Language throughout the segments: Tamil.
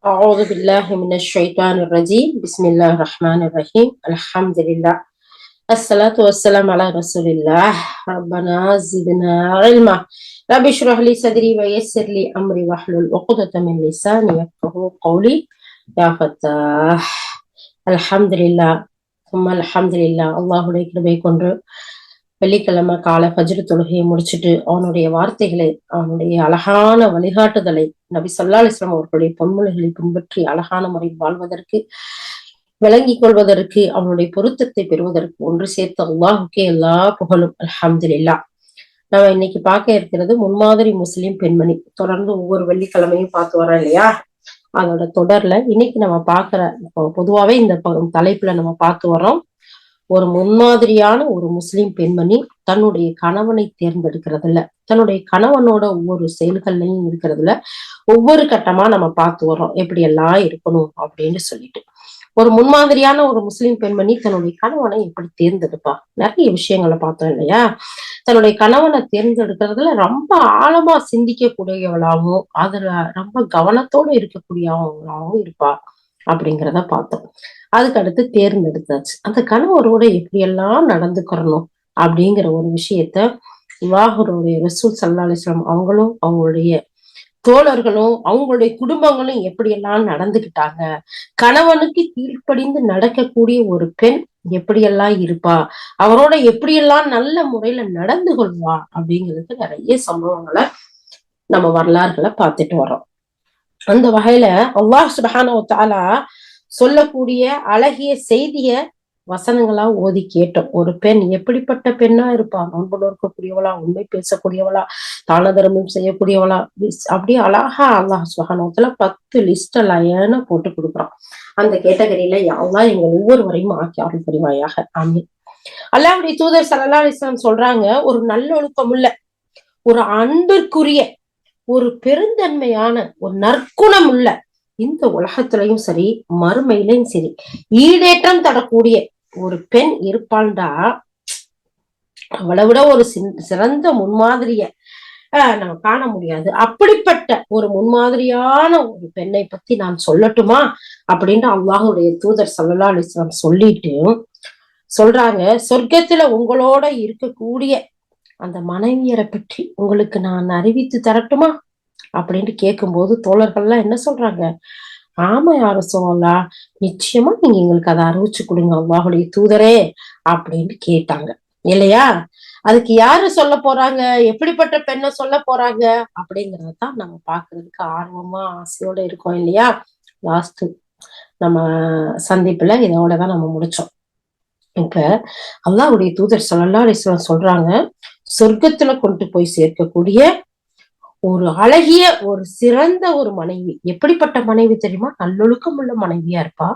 أعوذ بالله من الشيطان الرجيم بسم الله الرحمن الرحيم الحمد لله الصلاة والسلام على رسول الله ربنا زدنا علما رب اشرح لي صدري ويسر لي أمري واحلل عقدة من لساني يفقهوا قولي يا فتاح الحمد لله ثم الحمد لله அல்லாஹுடைய கிருபை கொண்டு வெள்ளிக்கிழமை காலை ஃபஜ்ர் தொழுகையை முடிச்சுட்டு அவனுடைய வார்த்தைகளை, அவனுடைய அழகான வழிகாட்டுதலை, நபி ஸல்லல்லாஹு அலைஹி வஸல்லம் அவர்களுடைய பொன்மொழிகளை பின்பற்றி அழகான முறையில் வாழ்வதற்கு, விளங்கிக் கொள்வதற்கு, அவனுடைய பொருத்தத்தை பெறுவதற்கு ஒன்று சேர்த்த அல்லாஹுக்கே எல்லா புகழும். அல்ஹம்துலில்லாஹ். நம்ம இன்னைக்கு பார்க்க இருக்கிறது முன்மாதிரி முஸ்லிம் பெண்மணி. தொடர்ந்து ஒவ்வொரு வெள்ளிக்கிழமையும் பார்த்து வரோம் இல்லையா? அதோட தொடர்ல இன்னைக்கு நம்ம பார்க்கிற, பொதுவாவே இந்த தலைப்புல நம்ம பார்த்து வரோம், ஒரு முன்மாதிரியான ஒரு முஸ்லிம் பெண்மணி தன்னுடைய கணவனை தேர்ந்தெடுக்கிறதுல, தன்னுடைய கணவனோட ஒவ்வொரு செயல்கள்லையும் இருக்கிறதுல ஒவ்வொரு கட்டமா நம்ம பார்த்து வரோம் எப்படி எல்லாம் இருக்கணும் அப்படின்னு சொல்லிட்டு. ஒரு முன்மாதிரியான ஒரு முஸ்லிம் பெண்மணி தன்னுடைய கணவனை எப்படி தேர்ந்தெடுப்பா? நிறைய விஷயங்களை பார்த்தோம் இல்லையா? தன்னுடைய கணவனை தேர்ந்தெடுக்கிறதுல ரொம்ப ஆழமா சிந்திக்க கூடியவளாகவும் அதுல ரொம்ப கவனத்தோட இருக்கக்கூடியவங்களாகவும் இருப்பா அப்படிங்கிறத பார்த்தோம். அதுக்கு அடுத்து தேர்ந்தெடுத்தாச்சு. அந்த கணவரோட எப்படியெல்லாம் நடந்துக்கிறணும் அப்படிங்கிற ஒரு விஷயத்த இவாஹருடைய ரசூல் ஸல்லல்லாஹு அலைஹி வஸல்லம் அவங்களும் அவங்களுடைய தோழர்களும் அவங்களுடைய குடும்பங்களும் எப்படியெல்லாம் நடந்துகிட்டாங்க, கணவனுக்கு கீழ்ப்படிந்து நடக்கக்கூடிய ஒரு பெண் எப்படியெல்லாம் இருப்பா, அவரோட எப்படியெல்லாம் நல்ல முறையில நடந்து கொள்வா அப்படிங்கிறது நிறைய சம்பவங்களை நம்ம வரலாறுகளை பார்த்துட்டு வரோம். அந்த வகையில அல்லாஹ் சுப்ஹானஹு வ தஆலா சொல்லக்கூடிய அழகிய செய்திய வசனங்களா ஓதி கேட்டோம். ஒரு பெண் எப்படிப்பட்ட பெண்ணா இருப்பா? நோன்பு நோக்கக்கூடியவளா, உண்மை பேசக்கூடியவளா, தான தர்மம் செய்யக்கூடியவளா, அப்படியே அழகா அல்லாஹ் சுப்ஹானஹு வ தஆலா 10 லிஸ்ட லயனா போட்டு கொடுக்குறான். அந்த கேட்டகரியில யா அல்லாஹ் எங்கள் ஒவ்வொருவரையும் ஆக்கி அருள் புரிவாயாக. ஆமீன். அல்லாஹ்வுடைய தூதர் ஸல்லல்லாஹு அலைஹி வஸல்லம் சொல்றாங்க, ஒரு நல்லொழுக்கம் உள்ள, ஒரு அன்பிற்குரிய, ஒரு பெருந்தன்மையான, ஒரு நற்குணம் உள்ள, இந்த உலகத்திலையும் சரி மறுமையிலையும் சரி ஈடேற்றம் தரக்கூடிய ஒரு பெண் இருப்பாள்டா, அவளை விட ஒரு சிறந்த முன்மாதிரிய நம்ம காண முடியாது. அப்படிப்பட்ட ஒரு முன்மாதிரியான ஒரு பெண்ணை பத்தி நான் சொல்லட்டுமா அப்படின்னு அல்லாஹ்வுடைய தூதர் ஸல்லல்லாஹு அலைஹி வஸல்லம் சொல்லிட்டு சொல்றாங்க, சொர்க்கத்துல உங்களோட இருக்கக்கூடிய அந்த மனைவியரை பற்றி உங்களுக்கு நான் அறிவித்து தரட்டுமா அப்படின்னு கேட்கும்போது தோழர்கள்லாம் என்ன சொல்றாங்க? ஆமா யார சொல்லலாம், நிச்சயமா நீங்க எங்களுக்கு அதை அறிவிச்சு கொடுங்க அல்லாஹ்வுடைய தூதரே அப்படின்னு கேட்டாங்க இல்லையா? அதுக்கு யாரு சொல்ல போறாங்க, எப்படிப்பட்ட பெண்ணை சொல்ல போறாங்க அப்படிங்கறதான் நம்ம பாக்குறதுக்கு ஆர்வமா ஆசையோட இருக்கோம் இல்லையா? லாஸ்ட் நம்ம சந்திப்புல இதோடதான் நம்ம முடிச்சோம். இப்ப அல்லாஹ்வுடைய தூதர் ஸல்லல்லாஹு அலைஹி வஸல்லம் சொல்றாங்க, சொர்க்கத்துல கொண்டு போய் சேர்க்கக்கூடிய ஒரு அழகிய, ஒரு சிறந்த ஒரு மனைவி. எப்படிப்பட்ட மனைவி தெரியுமா? நல்லொழுக்கம் உள்ள மனைவியா இருப்பா,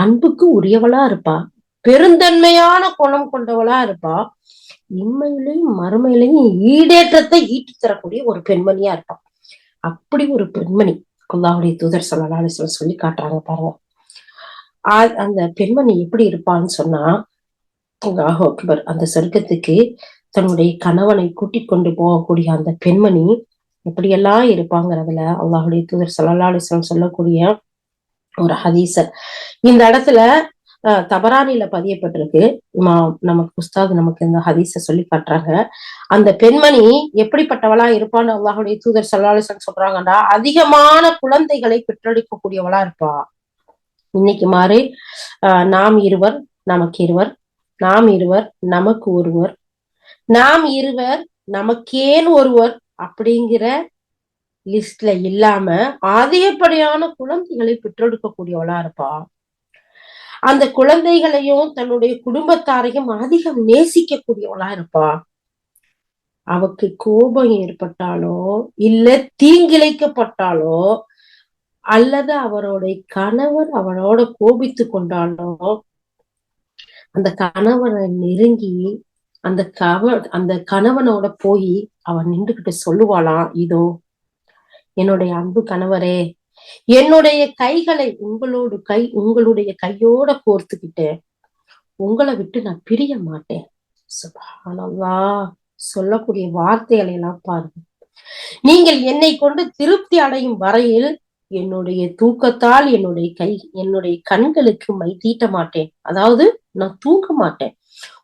அன்புக்கு உரியவளா இருப்பா, பெருந்தன்மையான குணம் கொண்டவளா இருப்பா, இம்மையிலையும் மறுமையிலையும் ஈடேற்றத்தை ஈட்டி தரக்கூடிய ஒரு பெண்மணியா இருப்பா. அப்படி ஒரு பெண்மணி அல்லாஹ்வுடைய தூதர் ஸல்லல்லாஹு அலைஹி வஸல்லம் சொல்லி காட்டுறாங்க பாருங்க. அந்த பெண்மணி எப்படி இருப்பான்னு சொன்னா, அல்லாஹு அக்பர், அந்த சொர்க்கத்துக்கு தன்னுடைய கணவனை கூட்டிக் கொண்டு போகக்கூடிய அந்த பெண்மணி எப்படியெல்லாம் இருப்பாங்கிறதுல அல்லாஹ்வுடைய தூதர் ஸல்லல்லாஹு அலைஹி வஸல்லம் சொல்லக்கூடிய ஒரு ஹதீஸ இந்த இடத்துல தபரானில பதியப்பட்டிருக்கு. நமக்கு உஸ்தாத் நமக்கு இந்த ஹதீஸ சொல்லி காட்டுறாங்க. அந்த பெண்மணி எப்படிப்பட்டவளா இருப்பான்னு அல்லாஹ்வுடைய தூதர் ஸல்லல்லாஹு அலைஹி வஸல்லம் சொல்றாங்கடா, அதிகமான குழந்தைகளை பெற்றெடுக்கக்கூடியவளா இருப்பா. இன்னைக்கு மாதிரி நாம் இருவர் நமக்கு இருவர், நாம் இருவர் நமக்கு ஒருவர், நாம் இருவர் நமக்கேன் ஒருவர் அப்படிங்கிற லிஸ்ட்ல இல்லாம அதிகப்படியான குழந்தைகளை பெற்றெடுக்கக்கூடியவளா இருப்பா. அந்த குழந்தைகளையும் தன்னுடைய குடும்பத்தாரையும் அதிகம் நேசிக்க கூடியவளா இருப்பா. அவக்கு கோபம் ஏற்பட்டாலோ இல்ல தீங்கிழைக்கப்பட்டாலோ அல்லது அவருடைய கணவர் அவளோட கோபித்து கொண்டாலோ அந்த கணவனை நெருங்கி அந்த கணவனோட போய் அவன் நின்றுகிட்டு சொல்லுவாளாம், இதோ என்னுடைய அன்பு கணவரே, என்னுடைய கைகளை உங்களுடைய கையோட கோர்த்துக்கிட்டு உங்களை விட்டு நான் பிரிய மாட்டேன். சுப்ஹானல்லாஹ், சொல்லக்கூடிய வார்த்தைகளை எல்லாம் பாருங்க. நீங்கள் என்னை கொண்டு திருப்தி அடையும் வரையில் என்னுடைய தூக்கத்தால் என்னுடைய கண்களுக்கு மை தீட்ட மாட்டேன். அதாவது நான் தூங்க மாட்டேன்.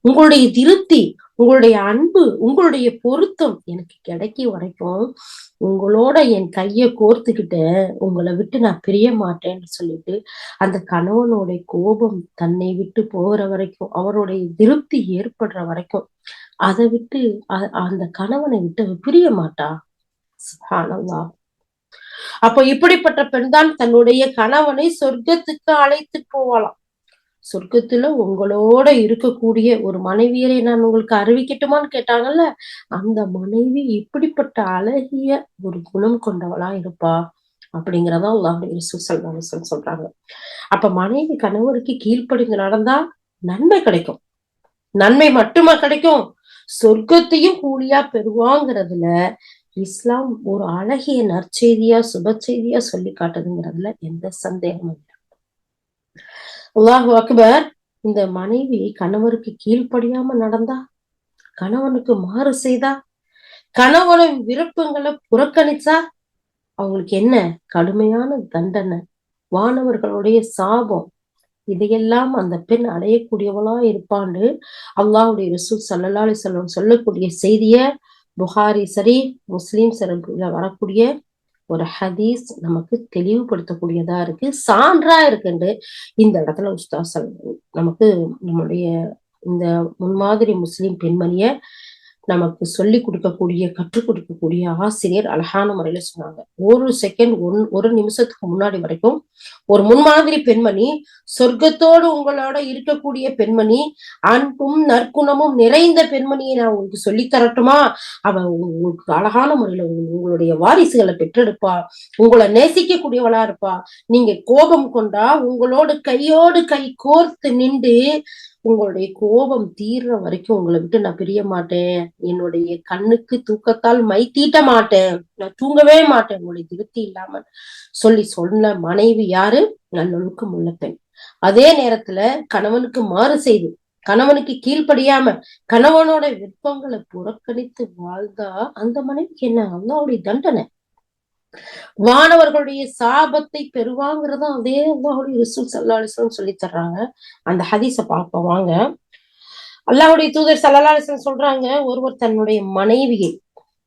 உங்களுடைய திருப்தி, உங்களுடைய அன்பு, உங்களுடைய பொருத்தம் எனக்கு கிடைக்க வரைக்கும் உங்களோட என் கைய கோர்த்துக்கிட்டு உங்களை விட்டு நான் பிரிய மாட்டேன்னு சொல்லிட்டு அந்த கணவனுடைய கோபம் தன்னை விட்டு போகிற வரைக்கும், அவருடைய திருப்தி ஏற்படுற வரைக்கும் அதை விட்டு அந்த கணவனை விட்டு பிரிய மாட்டா. சுப்ஹானல்லாஹ். அப்போ இப்படிப்பட்ட பெண் தான் தன்னுடைய கணவனை சொர்க்கத்துக்கு அழைத்து போவாளாம். சொர்க்கத்துல உங்களோட இருக்கக்கூடிய ஒரு மனைவியரை நான் உங்களுக்கு அறிவிக்கட்டுமான்னு கேட்டாங்கல்ல, அந்த மனைவி இப்படிப்பட்ட அழகிய ஒரு குணம் கொண்டவளா இருப்பா அப்படிங்கிறதா அல்லாஹ்வுடைய ரசூல் ஸல்லல்லாஹு அலைஹி வஸல்லம் சொல்றாங்க. அப்ப மனைவி கணவருக்கு கீழ்ப்படிந்து நடந்தா நன்மை கிடைக்கும். நன்மை மட்டுமா கிடைக்கும், சொர்க்கத்தையும் கூலியா பெறுவாங்கிறதுல இஸ்லாம் ஒரு அழகிய நற்செய்தியா சுப செய்தியா சொல்லி காட்டுதுங்கிறதுல எந்த சந்தேகமும் இல்லை. அல்லாஹு அக்பர். இந்த மனைவி கணவருக்கு கீழ்ப்படியாம நடந்தா, கணவனுக்கு மாறு செய்தா, கணவனின் விருப்பங்களை புறக்கணிச்சா அவங்களுக்கு என்ன கடுமையான தண்டனை, வானவர்களுடைய சாபம், இதையெல்லாம் அந்த பெண் அடையக்கூடியவளா இருப்பான்னு அல்லாஹ்வுடைய ரசூல் ஸல்லல்லாஹு அலைஹி வஸல்லம் சொல்லக்கூடிய செய்திய புகாரி சரி முஸ்லிம் சரில வரக்கூடிய ஒரு ஹதீஸ் நமக்கு தெளிவுபடுத்தக்கூடியதா இருக்கு, சான்றா இருக்குன்னு இந்த இடத்துல உஸ்தாஸ் நமக்கு நம்முடைய இந்த முன்மாதிரி முஸ்லிம் பெண்மணிய நமக்கு சொல்லி கொடுக்கக்கூடிய கற்றுக் கொடுக்கக்கூடிய ஆசிரியர் அழகான முறையில சொன்னாங்க. ஒரு செகண்ட் ஒரு நிமிஷத்துக்கு முன்னாடி வரைக்கும் ஒரு முன்மாதிரி பெண்மணி, சொர்க்கத்தோடு உங்களோட இருக்கக்கூடிய பெண்மணி, அன்பும் நற்குணமும் நிறைந்த பெண்மணியை நான் உங்களுக்கு சொல்லி தரட்டுமா, அவ உங்களுக்கு அழகான முறையில உங்களுடைய வாரிசுகளை பெற்றெடுப்பா, உங்களை நேசிக்கக்கூடியவளா இருப்பா, நீங்க கோபம் கொண்டா உங்களோடு கையோடு கை கோர்த்து நின்று உங்களுடைய கோபம் தீர்ற வரைக்கும் உங்களை விட்டு நான் பிரிய மாட்டேன், என்னுடைய கண்ணுக்கு தூக்கத்தால் மை தீட்ட மாட்டேன், நான் தூங்கவே மாட்டேன் உங்களுடைய திருப்தி இல்லாம சொன்ன மனைவி யாரு, நல்லொழுக்கம் உள்ள பெண். அதே நேரத்துல கணவனுக்கு மாறு செய்து, கணவனுக்கு கீழ்ப்படியாம கணவனோட விருப்பங்களை புறக்கணித்து வாழ்ந்தா அந்த மனைவிக்கு என்ன அல்லாஹ்வுடைய தண்டனை, வானவர்களுடைய சாபத்தை பெறுவாங்கிறதும் அதே அல்லாஹ்வுடைய ரசூல் ஸல்லல்லாஹு அலைஹி வஸல்லம் சொல்லி தர்றாங்க. அந்த ஹதீஸ பார்ப்போம் வாங்க. அல்லாஹ்வுடைய தூதர் ஸல்லல்லாஹு அலைஹி வஸல்லம் சொல்றாங்க, ஒருவர் தன்னுடைய மனைவியை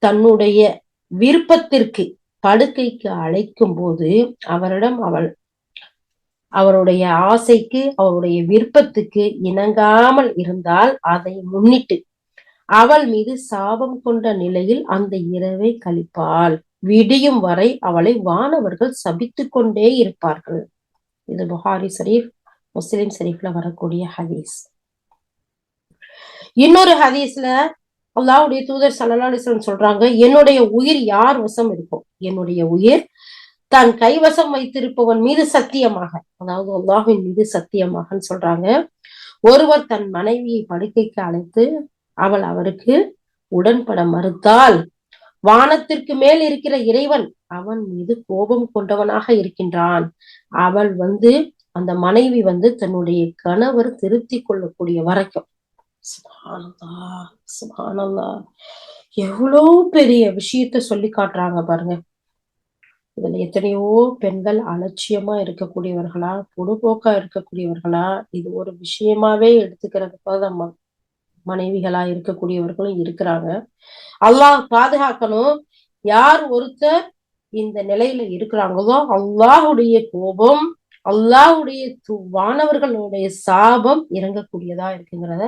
தன்னுடைய விருப்பத்திற்கு படுக்கைக்கு அழைக்கும் போது அவரிடம் அவருடைய ஆசைக்கு அவருடைய விருப்பத்துக்கு இணங்காமல் இருந்தால் அதை முன்னிட்டு அவள் மீது சாபம் கொண்ட நிலையில் அந்த இரவை கழிப்பாள், விடியும் வரை அவளை வானவர்கள் சபித்துக் கொண்டே இருப்பார்கள். இது புகாரி ஷரீஃப் முஸ்லிம் ஷரீஃப்ல வரக்கூடிய ஹதீஸ். இன்னொரு ஹதீஸ்ல அல்லாஹ்வுடைய தூதர் ஸல்லல்லாஹு அலைஹி வஸல்லம் சொல்றாங்க, என்னுடைய உயிர் யார் வசம் இருக்கும், என்னுடைய உயிர் தன் கைவசம் வைத்திருப்பவன் மீது சத்தியமாக, அதாவது அல்லாஹ்வின் மீது சத்தியமாகன்னு சொல்றாங்க, ஒருவர் தன் மனைவியை படுக்கைக்கு அழைத்து அவள் அவருக்கு உடன்பட மறுத்தால் வானத்திற்கு மேல் இருக்கிற இறைவன் அவன் மீது கோபம் கொண்டவனாக இருக்கின்றான். அவள் அந்த மனைவி தன்னுடைய கணவர் திருப்தி கொள்ளக்கூடிய வரைக்கும். சுப்ஹானல்லாஹ், சுப்ஹானல்லாஹ். எவ்வளவு பெரிய விஷயத்த சொல்லி காட்டுறாங்க பாருங்க. இதுல எத்தனையோ பெண்கள் அலட்சியமா இருக்கக்கூடியவர்களா, பொடுபோக்கா இருக்கக்கூடியவர்களா, இது ஒரு விஷயமாவே எடுத்துக்கிறதுக்காக மனைவிகளா இருக்கக்கூடியவர்களும் இருக்கிறாங்க. அல்லாஹ் பாதுகாக்கணும். யார் ஒருத்தர் இந்த நிலையில இருக்கிறாங்களோ அல்லாஹ்வுடைய கோபம், அல்லாஹ்வுடைய வானவர்களுடைய சாபம் இறங்கக்கூடியதா இருக்குங்கிறத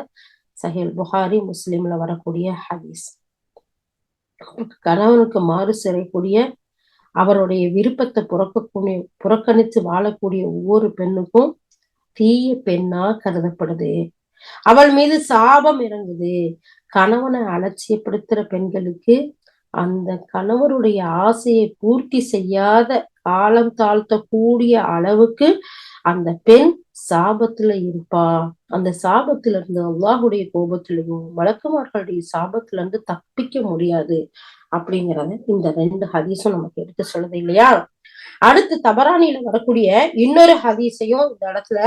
சஹீஹ் புகாரி முஸ்லிம்ல வரக்கூடிய ஹதீஸ். கணவனுக்கு மாறு செய்யக்கூடிய, அவருடைய விருப்பத்தை புறக்கணித்து வாழக்கூடிய ஒவ்வொரு பெண்ணுக்கும் தீய பெண்ணா கருதப்படுது, அவள் மீது சாபம் இறங்குது. கணவனை அலட்சியப்படுத்துற பெண்களுக்கு அந்த கணவருடைய ஆசையை பூர்த்தி செய்யாத காலம் தாழ்த்தக்கூடிய அளவுக்கு அந்த பெண் சாபத்துல இருப்பா. அந்த சாபத்துல இருந்து, அல்லாஹ்வுடைய கோபத்திலையும் வழக்கமார்களுடைய சாபத்துல இருந்து தப்பிக்க முடியாது அப்படிங்கறத இந்த 2 ஹதீஸும் நமக்கு எடுத்து சொல்லுது இல்லையா. அடுத்து தபரானில வரக்கூடிய இன்னொரு ஹதீஸையும் இந்த இடத்துல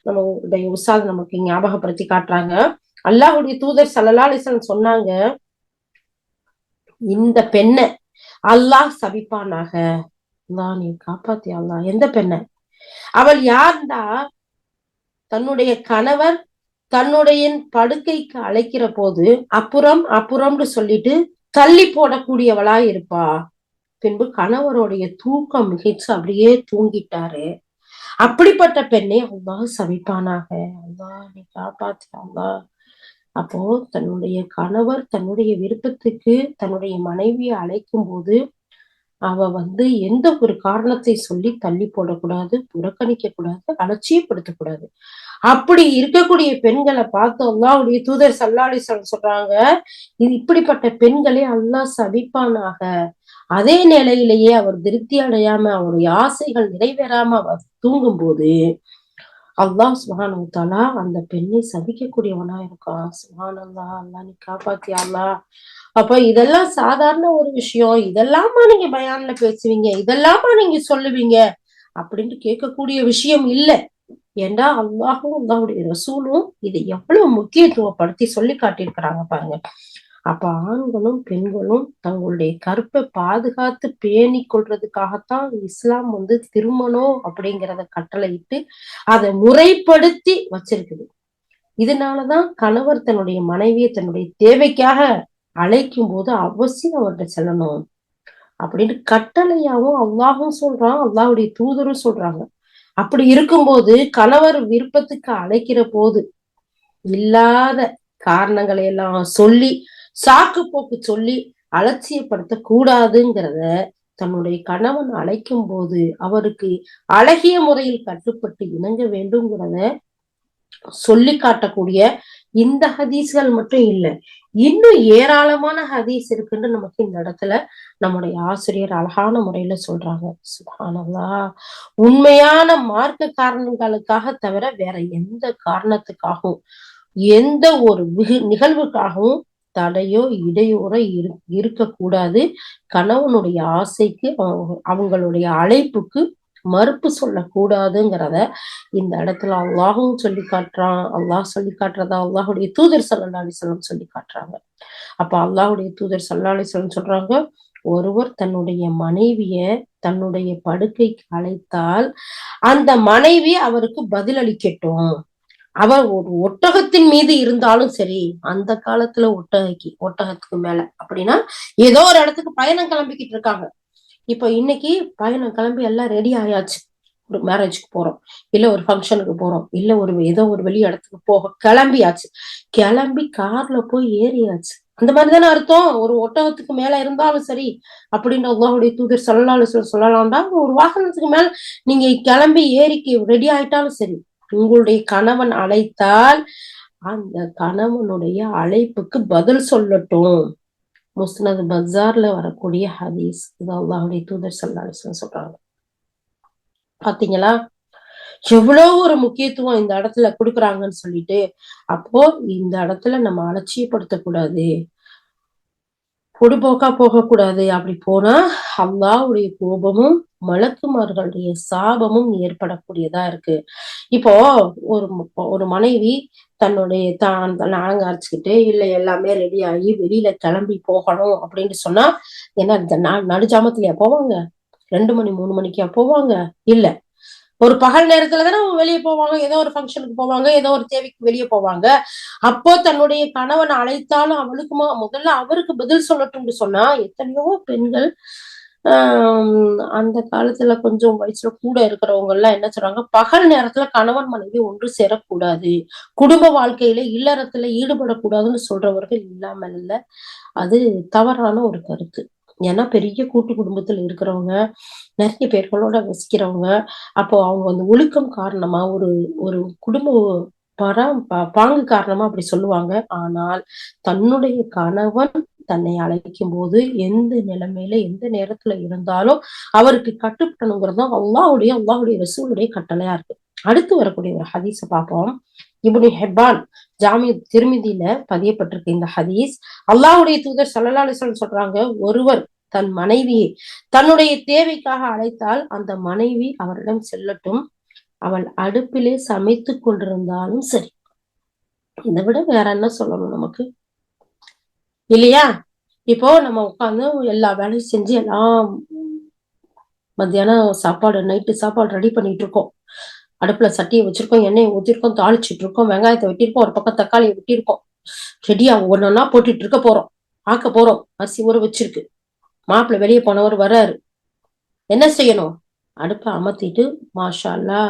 நம்மளுடைய உஸ்தாத் நமக்கு ஞாபகப்படுத்தி காட்டுறாங்க. அல்லாஹ்வுடைய தூதர் ஸல்லல்லாஹு அலைஹி வஸல்லம் சொன்னாங்க, இந்த பெண்ணை அல்லாஹ் சபிப்பானாக, நீ காப்பாத்தியா எந்த பெண்ணை? அவள் யார்டா? தன்னுடைய கணவர் தன்னுடைய படுக்கைக்கு அழைக்கிற போது அப்புறம் அப்புறம்னு சொல்லிட்டு தள்ளி போடக்கூடியவளா இருப்பா. பின்பு கணவருடைய தூக்கம் மிகைச்சு அப்படியே தூங்கிட்டாரு. அப்படிப்பட்ட பெண்ணை அல்லாஹ் சபிப்பானாக. அல்லாஹ் நீ காப்பாத்து அல்லாஹ். அப்போ தன்னுடைய கணவர் தன்னுடைய விருப்பத்துக்கு தன்னுடைய மனைவியை அழைக்கும் போது அவ எந்த ஒரு காரணத்தை சொல்லி தள்ளி போடக்கூடாது, புறக்கணிக்க கூடாது, அலட்சியப்படுத்தக்கூடாது. அப்படி இருக்கக்கூடிய பெண்களை பார்த்து அல்லாஹ்வுடைய தூதர் ஸல்லல்லாஹு அலைஹி வஸல்லம் சொல்றாங்க, இது இப்படிப்பட்ட பெண்களை அல்லாஹ் சபிப்பானாக. அதே நிலையிலேயே அவர் திருப்தி அடையாம அவருடைய ஆசைகள் நிறைவேறாம அவர் தூங்கும் போது அல்லாஹ் சுப்ஹானஹு வ தஆலா அந்த பெண்ணை சபிக்கக்கூடியவனா இருக்கான். சுப்ஹானல்லாஹ். அல்லாஹ் நீ காப்பாத்தி அல்லாஹ். அப்ப இதெல்லாம் சாதாரண ஒரு விஷயம், இதெல்லாமா நீங்க பயான்ல பேசுவீங்க, இதெல்லாமா நீங்க சொல்லுவீங்க அப்படின்னு கேட்கக்கூடிய விஷயம் இல்ல. ஏண்டா அல்லாஹும் அல்லாஹ்வுடைய ரசூலும் இதை எவ்வளவு முக்கியத்துவப்படுத்தி சொல்லி காட்டியிருக்கிறாங்க பாருங்க. அப்ப ஆண்களும் பெண்களும் தங்களுடைய கற்பை பாதுகாத்து பேணி கொள்றதுக்காகத்தான் இஸ்லாம் திருமணம் அப்படிங்கிறத கட்டளையிட்டு அதை முறைப்படுத்தி வச்சிருக்குது. இதனாலதான் கணவர் தன்னுடைய மனைவியை தன்னுடைய தேவைக்காக அழைக்கும் போது அவசியம் அவர்கிட்ட செல்லணும் அப்படின்னு கட்டளையாவும் அல்லாஹும் சொல்றான், அல்லாஹ்வுடைய தூதரும் சொல்றாங்க. அப்படி இருக்கும்போது கணவர் விருப்பத்துக்கு அழைக்கிற போது இல்லாத காரணங்களை எல்லாம் சொல்லி சாக்கு போக்கு சொல்லி அலட்சியப்படுத்த கூடாதுங்கிறத தன்னுடைய கணவன் அழைக்கும் போது அவருக்கு அழகிய முறையில் கட்டுப்பட்டு இணங்க வேண்டும்ங்கிறத சொல்லி காட்டக்கூடிய இந்த ஹதீஸ்கள் மட்டும் இல்ல, இன்னும் ஏராளமான ஹதீஸ் இருக்குன்னு நமக்கு இந்த இடத்துல நம்முடைய ஆசிரியர் அழகான முறையில சொல்றாங்க. சுப்ஹானல்லாஹ். உண்மையான மார்க்க காரணங்களுக்காக தவிர வேற எந்த காரணத்துக்காகவும் எந்த ஒரு நிகழ்வுக்காகவும் தடையோ இடையூறோ இருக்கக்கூடாது. கணவனுடைய ஆசைக்கு அவங்களுடைய அழைப்புக்கு மறுப்பு சொல்லக்கூடாதுங்கிறத இந்த இடத்துல அல்லாஹும் சொல்லி காட்டுறான். அல்லாஹ் சொல்லி காட்டுறதா அல்லாஹுடைய தூதர் ஸல்லல்லாஹு அலைஹி வஸல்லம் சொல்லி காட்டுறாங்க. அப்ப அல்லாஹுடைய தூதர் ஸல்லல்லாஹு அலைஹி வஸல்லம் சொல்றாங்க, ஒருவர் தன்னுடைய மனைவிய தன்னுடைய படுக்கைக்கு அழைத்தால் அந்த மனைவி அவருக்கு பதில் அளிக்கட்டும். அவர் ஒரு ஒட்டகத்தின் மீது இருந்தாலும் சரி, அந்த காலத்துல ஒட்டகத்துக்கு மேல அப்படின்னா ஏதோ ஒரு இடத்துக்கு பயணம் கிளம்பிக்கிட்டு இருக்காங்க. இப்ப இன்னைக்கு பயணம் கிளம்பி எல்லாம் ரெடி ஆயாச்சு. ஒரு மேரேஜ்க்கு போறோம், இல்ல ஒரு ஃபங்க்ஷனுக்கு போறோம், இல்ல ஏதோ ஒரு வெளி இடத்துக்கு போக கிளம்பியாச்சு. கிளம்பி கார்ல போய் ஏறியாச்சு. அந்த மாதிரிதானே அர்த்தம். ஒரு ஒட்டகத்துக்கு மேல இருந்தாலும் சரி அப்படின்னு அல்லாஹ்வுடைய தூதர் ஸல்லல்லாஹு அலைஹி வஸல்லம் சொல்லலாம்டா. ஒரு வாகனத்துக்கு மேல நீங்க கிளம்பி ஏறிக்கு ரெடி ஆயிட்டாலும் சரி, உங்களுடைய கணவன் அழைத்தால் அந்த கணவனுடைய அழைப்புக்கு பதில் சொல்லட்டும். முஸ்னத் பஸார்ல வரக்கூடிய ஹதீஸ். இது அல்லாஹ்வுடைய தூதர் ஸல்லல்லாஹு அலைஹி வஸல்லம் சொல்றாங்க. பாத்தீங்களா எவ்வளவு ஒரு முக்கியத்துவம் இந்த இடத்துல கொடுக்குறாங்கன்னு சொல்லிட்டு. அப்போ இந்த இடத்துல நம்ம அலட்சியப்படுத்தக்கூடாது, பொடுபோக்கா போகக்கூடாது. அப்படி போனா அல்லாஹ்வுடைய கோபமும் மலக்குமார்களுடைய சாபமும் ஏற்படக்கூடியதா இருக்கு. இப்போ ஒரு ஒரு மனைவி தன்னுடைய அலங்கரிச்சுக்கிட்டு இல்ல எல்லாமே ரெடி ஆகி வெளியில கிளம்பி போகணும் அப்படின்னு சொன்னா என்ன நடுஜாமத்திலயா போவாங்க? 2 மணி 3 மணிக்கா போவாங்க? இல்ல, ஒரு பகல் நேரத்துல தானே வெளியே போவாங்க. ஏதோ ஒரு ஃபங்க்ஷனுக்கு போவாங்க, ஏதோ ஒரு தேவைக்கு வெளியே போவாங்க. அப்போ தன்னுடைய கணவன் அழைத்தாலும் அவளுக்குமா முதல்ல அவருக்கு பதில் சொல்லட்டும்னு சொன்னா எத்தனையோ பெண்கள் அந்த காலத்துல கொஞ்சம் வயசுல கூட இருக்கிறவங்க எல்லாம் என்ன சொல்றாங்க, பகல் நேரத்துல கணவன் மனைவி ஒன்று சேரக்கூடாது, குடும்ப வாழ்க்கையில இல்லறத்துல ஈடுபடக்கூடாதுன்னு சொல்றவர்கள் இல்லாமல் இல்ல. அது தவறான ஒரு கருத்து. ஏன்னா பெரிய கூட்டு குடும்பத்துல இருக்கிறவங்க, நிறைய பேர்களோட வசிக்கிறவங்க, அப்போ அவங்க ஒழுக்கம் காரணமா ஒரு ஒரு குடும்ப பாங்கு காரணமா அப்படி சொல்லுவாங்க. ஆனால் தன்னுடைய கணவன் தன்னை அழைக்கும் போது எந்த நிலைமையில எந்த நேரத்துல இருந்தாலும் அவருக்கு கட்டுப்படணுங்கிறது அல்லாஹ்வுடைய ரசூலுடைய கட்டளையா இருக்கு. அடுத்து வரக்கூடிய ஒரு ஹதீஸ பார்ப்போம். இப்னு ஹிப்பான் ஜாமி திர்மிதியில பதியப்பட்டிருக்கு இந்த ஹதீஸ். அல்லாஹ்வுடைய தூதர் ஸல்லல்லாஹு அலைஹி வஸல்லம் சொல்றாங்க, ஒருவர் தன் மனைவியை தன்னுடைய தேவைக்காக அழைத்தால் அந்த மனைவி அவரிடம் செல்லட்டும், அவள் அடுப்பிலே சமைத்து கொண்டிருந்தாலும் சரி. இதை விட வேற என்ன சொல்லணும் நமக்கு, இல்லையா? இப்போ நம்ம உட்கார்ந்து எல்லா வேலையும் செஞ்சு எல்லாம் மத்தியானம் சாப்பாடு, நைட்டு சாப்பாடு ரெடி பண்ணிட்டு இருக்கோம். அடுப்புல சட்டியை வச்சிருக்கோம், எண்ணெயை ஊத்திருக்கோம், தாளிச்சிட்டு இருக்கோம், வெங்காயத்தை வெட்டியிருக்கோம், ஒரு பக்கம் தக்காளியை வெட்டியிருக்கோம். ரெடியா ஒன்னொன்னா போட்டுட்டு இருக்க போறோம், ஆக்க போறோம். அரிசி ஊற வச்சிருக்கு. மாப்பிள்ளை வெளியே போனவர் வர்றாரு. என்ன செய்யணும்? அடுப்பை அமர்த்திட்டு, மாஷா அல்லா,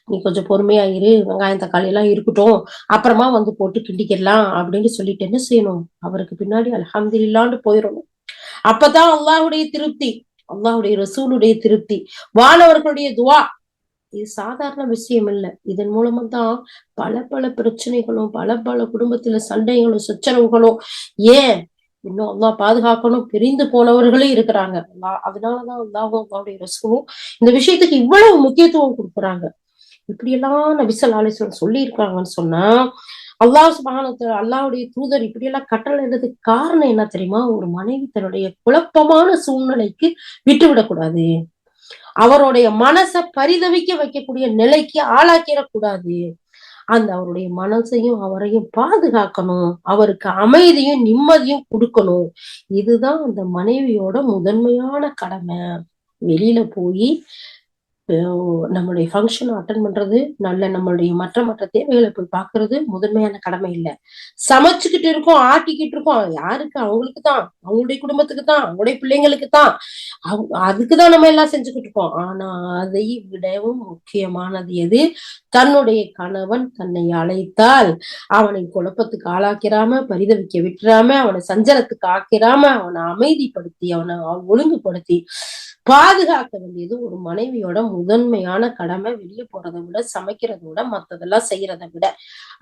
நீ கொஞ்சம் பொறுமையா இரு, வெங்காயம் தக்காளி எல்லாம் இருக்கட்டும், அப்புறமா வந்து போட்டு கிண்டிக்கிடலாம் அப்படின்னு சொல்லிட்டு என்ன செய்யணும்? அவருக்கு பின்னாடி அல்ஹம்துலில்லாஹ்னு போயிடணும். அப்பதான் அல்லாஹ்வுடைய திருப்தி, அல்லாஹ்வுடைய ரசூலுடைய திருப்தி, வானவர்களுடைய துவா. இது சாதாரண விஷயம் இல்ல. இதன் மூலமா தான் பல பல பிரச்சனைகளும், பல பல குடும்பத்துல சண்டைகளும், சச்சரவுகளும், ஏன் இன்னும் அல்லாஹ் பாதுகாக்கணும், பிரிந்து போனவர்களே இருக்கிறாங்க. அதனாலதான் அல்லாஹ்வும் அல்லாஹ்வுடைய ரசூலும் இந்த விஷயத்துக்கு இவ்வளவு முக்கியத்துவம் கொடுக்குறாங்க. இப்படியெல்லாம் நபி ஸல்லல்லாஹு அலைஹி வஸல்லம் சொல்லி இருக்காங்கன்னு சொன்னா, அல்லாஹ் சுப்ஹானஹு வ தஆலா, அல்லாஹ்வுடைய தூதர் இப்படியெல்லாம் கட்டளையிடுறதுக்கு காரணம் என்ன தெரியுமா? ஒரு மனைவி தன்னுடைய குழப்பமான சூழ்நிலைக்கு விட்டுவிடக்கூடாது, அவருடைய மனசை பரிதவிக்க வைக்கக்கூடிய நிலைக்கு ஆளாக்கிடக்கூடாது, அந்த அவருடைய மனசையும் அவரையும் பாதுகாக்கணும், அவருக்கு அமைதியும் நிம்மதியும் கொடுக்கணும். இதுதான் அந்த மனைவியோட முதன்மையான கடமை. வெளியில போய் நம்மளுடைய ஃபங்க்ஷன் அட்டன் பண்றது, நல்ல நம்மளுடைய மற்ற மற்ற தேவைகளை போய் பார்க்கறது முதன்மையான கடமை இல்ல. சமைச்சுக்கிட்டு இருக்கோம், ஆட்டிக்கிட்டு இருக்கோம், யாருக்கு? அவங்களுக்கு தான், அவங்களுடைய குடும்பத்துக்கு தான், அவங்களுடைய பிள்ளைங்களுக்கு தான், அதுக்குதான் நம்ம எல்லாம் செஞ்சுக்கிட்டு இருக்கோம். ஆனா அதை விடவும் முக்கியமானது எது? தன்னுடைய கணவன் தன்னை அழைத்தால் அவனை குழப்பத்துக்கு ஆளாக்கிராம, பரிதவிக்க விட்டுறாம, அவனை சஞ்சலத்துக்கு ஆக்கிராம, அவனை அமைதிப்படுத்தி, அவனை ஒழுங்குபடுத்தி பாதுகாக்க வேண்டியது ஒரு மனைவியோட முதன்மையான கடமை. வெளியே போறதை விட, சமைக்கிறத விட, மத்ததெல்லாம் செய்யறதை விட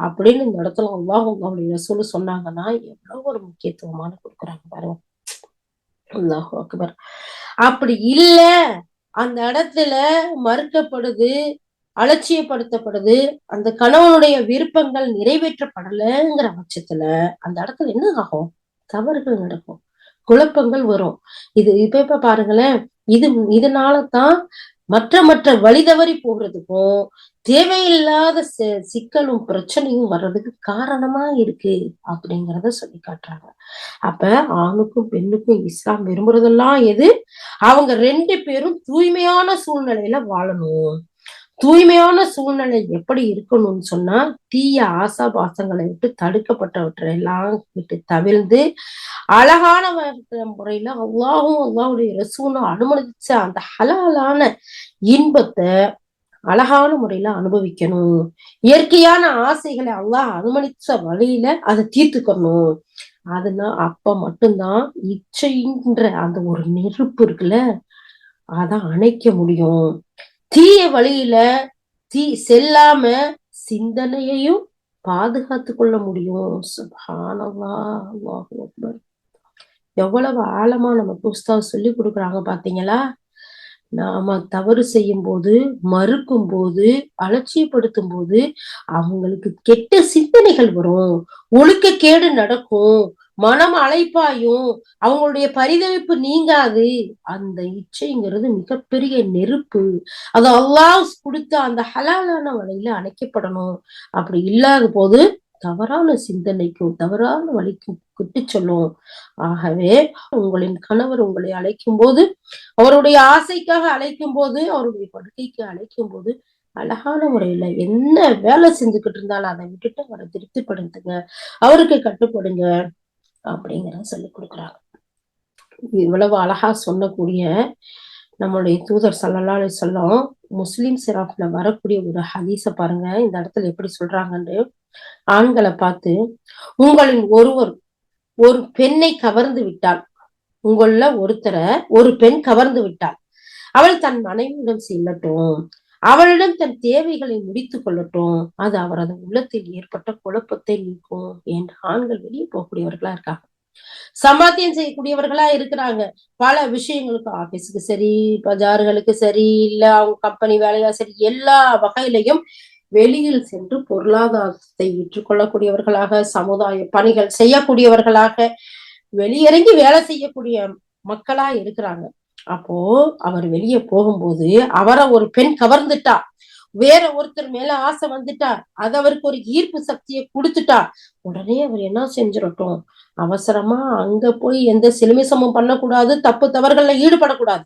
அப்படின்னு இந்த இடத்துல அல்லாஹ் அவங்களுடைய ரசூல் சொன்னாங்கன்னா எவ்வளவு ஒரு முக்கியத்துவமான கொடுக்குறாங்க பாருங்க. அல்லாஹ் அக்பர். அப்படி இல்ல, அந்த இடத்துல மறுக்கப்படுது, அலட்சியப்படுத்தப்படுது, அந்த கணவனுடைய விருப்பங்கள் நிறைவேற்றப்படலைங்கிற பட்சத்துல அந்த இடத்துல என்ன ஆகும்? தவறுகள் நடக்கும், குழப்பங்கள் வரும். இப்ப பாருங்களேன், இதனாலதான் மற்ற மற்ற வழி தவறி போகிறதுக்கும், தேவையில்லாத சிக்கலும் பிரச்சனையும் வர்றதுக்கு காரணமா இருக்கு அப்படிங்கிறத சொல்லி காட்டுறாங்க. அப்ப ஆணுக்கும் பெண்ணுக்கும் இஸ்லாம் விரும்புறதெல்லாம் எது? அவங்க 2 பேரும் தூய்மையான சூழ்நிலையில வாழணும். தூய்மையான சூழ்நிலை எப்படி இருக்கணும்னு சொன்னா, தீய ஆசாபாசங்களை விட்டு, தடுக்கப்பட்டவற்றை எல்லாம் விட்டு தவிர்ந்து, அழகான முறையில அல்லாஹும் அல்லாஹ்வுடைய ரசூலும் அனுமதிச்ச அந்த ஹலாலான இன்பத்தை அழகான முறையில அனுபவிக்கணும். இயற்கையான ஆசைகளை அல்லாஹ் அனுமதிச்ச வழியில அதை தீர்த்துக்கணும். அதனால அப்ப மட்டும்தான் இச்சைன்ற அந்த ஒரு நெருப்பு இருக்குல்ல, அதை அணைக்க முடியும். தீய வழியில செல்லாம சிந்தனையையும் பாதுகாத்து கொள்ள முடியும். சுப்ஹானல்லாஹ், அல்லாஹு அக்பர். எவ்வளவு ஆழமா நமக்கு உஸ்தாத் சொல்லி கொடுக்குறாங்க பாத்தீங்களா? நாம தவறு செய்யும் போது, மறுக்கும் போது, அலட்சியப்படுத்தும் போது அவங்களுக்கு கெட்ட சிந்தனைகள் வரும், ஒழுக்கக்கேடு நடக்கும், மனம் அலைப்பாயும், அவங்களுடைய பரிதவிப்பு நீங்காது. அந்த இச்சைங்கிறது மிகப்பெரிய நெருப்பு. அது அல்லாஹ் கொடுத்த அந்த ஹலாலான வழியில அணைக்கப்படணும். அப்படி இல்லாத போது தவறான சிந்தனைக்கும் தவறான வழிக்கும் கிட்டு சொல்லும். ஆகவே உங்களின் கணவர் உங்களை அழைக்கும் போது, அவருடைய ஆசைக்காக அழைக்கும் போது, அவருடைய படுக்கைக்கு அழைக்கும் போது, அழகான முறையில என்ன வேலை செஞ்சுக்கிட்டு இருந்தாலும் அதை விட்டுட்டு அவரை திருப்திப்படுத்துங்க, அவருக்கு கட்டுப்படுங்க அப்படிங்கிற சொல்லி கொடுக்குறாங்க. இவ்வளவு அழகா சொல்லக்கூடிய நம்மளுடைய தூதர் ஸல்லல்லாஹு அலைஹி வஸல்லம் முஸ்லிம் சிராப்ல வரக்கூடிய ஒரு ஹதீஸ பாருங்க. இந்த இடத்துல எப்படி சொல்றாங்கன்னு, ஆண்களை பார்த்து, உங்களின் ஒருவர் ஒரு பெண்ணை கவர்ந்து விட்டாள், உங்கள ஒருத்தரை ஒரு பெண் கவர்ந்து விட்டாள், அவள் தன் மனைவியிடம் செல்லட்டும், அவளிடம் தன் தேவைகளை முடித்துக் கொள்ளட்டும், அது அவரது உள்ளத்தில் ஏற்பட்ட குழப்பத்தை நீக்கும். என்ற ஆண்கள் வெளியே போகக்கூடியவர்களா இருக்காங்க, சம்பாத்தியம் செய்யக்கூடியவர்களா இருக்கிறாங்க. பல விஷயங்களுக்கு, ஆபீஸுக்கு சரி, பஜார்களுக்கு சரி, இல்ல அவங்க கம்பெனி வேலையா சரி, எல்லா வகையிலையும் வெளியில் சென்று பொருளாதாரத்தை விற்றுக்கொள்ளக்கூடியவர்களாக, சமுதாய பணிகள் செய்யக்கூடியவர்களாக, வெளியிறங்கி வேலை செய்யக்கூடிய மக்களா இருக்கிறாங்க. அப்போ அவர் வெளியே போகும்போது அவரை ஒரு பெண் கவர்ந்துட்டா, வேற ஒருத்தர் மேல ஆசை வந்துட்டா, அது அவருக்கு ஒரு ஈர்ப்பு சக்தியை கொடுத்துட்டா, உடனே அவர் என்ன செஞ்சிடட்டும், அவசரமா அங்க போய் எந்த சிலுமிசமும் பண்ணக்கூடாது, தப்பு தவறுகள்ல ஈடுபடக்கூடாது.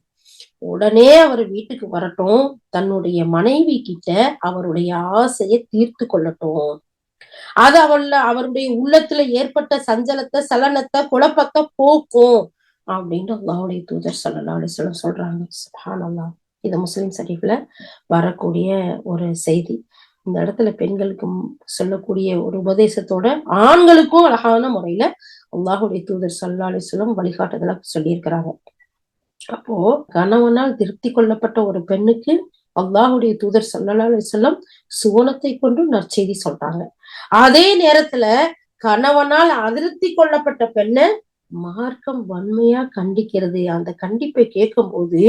உடனே அவர் வீட்டுக்கு வரட்டும், தன்னுடைய மனைவி கிட்ட அவருடைய ஆசையை தீர்த்து கொள்ளட்டும். அது அவருடைய உள்ளத்துல ஏற்பட்ட சஞ்சலத்தை, சலனத்தை, குழப்பத்தை போக்கும் அப்படின்னு அல்லாஹ்வுடைய தூதர் ஸல்லல்லாஹு அலைஹி வஸல்லம் சொல்றாங்க. சுப்ஹானல்லாஹ். இது முஸ்லிம் ஷரீஃப்ல வரக்கூடிய ஒரு செய்தி. இந்த இடத்துல பெண்களுக்கு சொல்லக்கூடிய ஒரு உபதேசத்தோட ஆண்களுக்கும் அழகான முறையில அல்லாஹ்வுடைய தூதர் ஸல்லல்லாஹு அலைஹி வஸல்லம் வழிகாட்டுதலா சொல்லியிருக்கிறாங்க. அப்போ கணவனால் திருப்தி கொள்ளப்பட்ட ஒரு பெண்ணுக்கு அல்லாஹ்வுடைய தூதர் ஸல்லல்லாஹு அலைஹி வஸல்லம் சுவனத்தை கொண்டு நற்செய்தி சொல்றாங்க. அதே நேரத்துல கணவனால் அதிருப்தி கொள்ளப்பட்ட பெண்ணை மார்க்கம் வன்மையா கண்டிக்கிறது. அந்த கண்டிப்பை கேட்கும் போது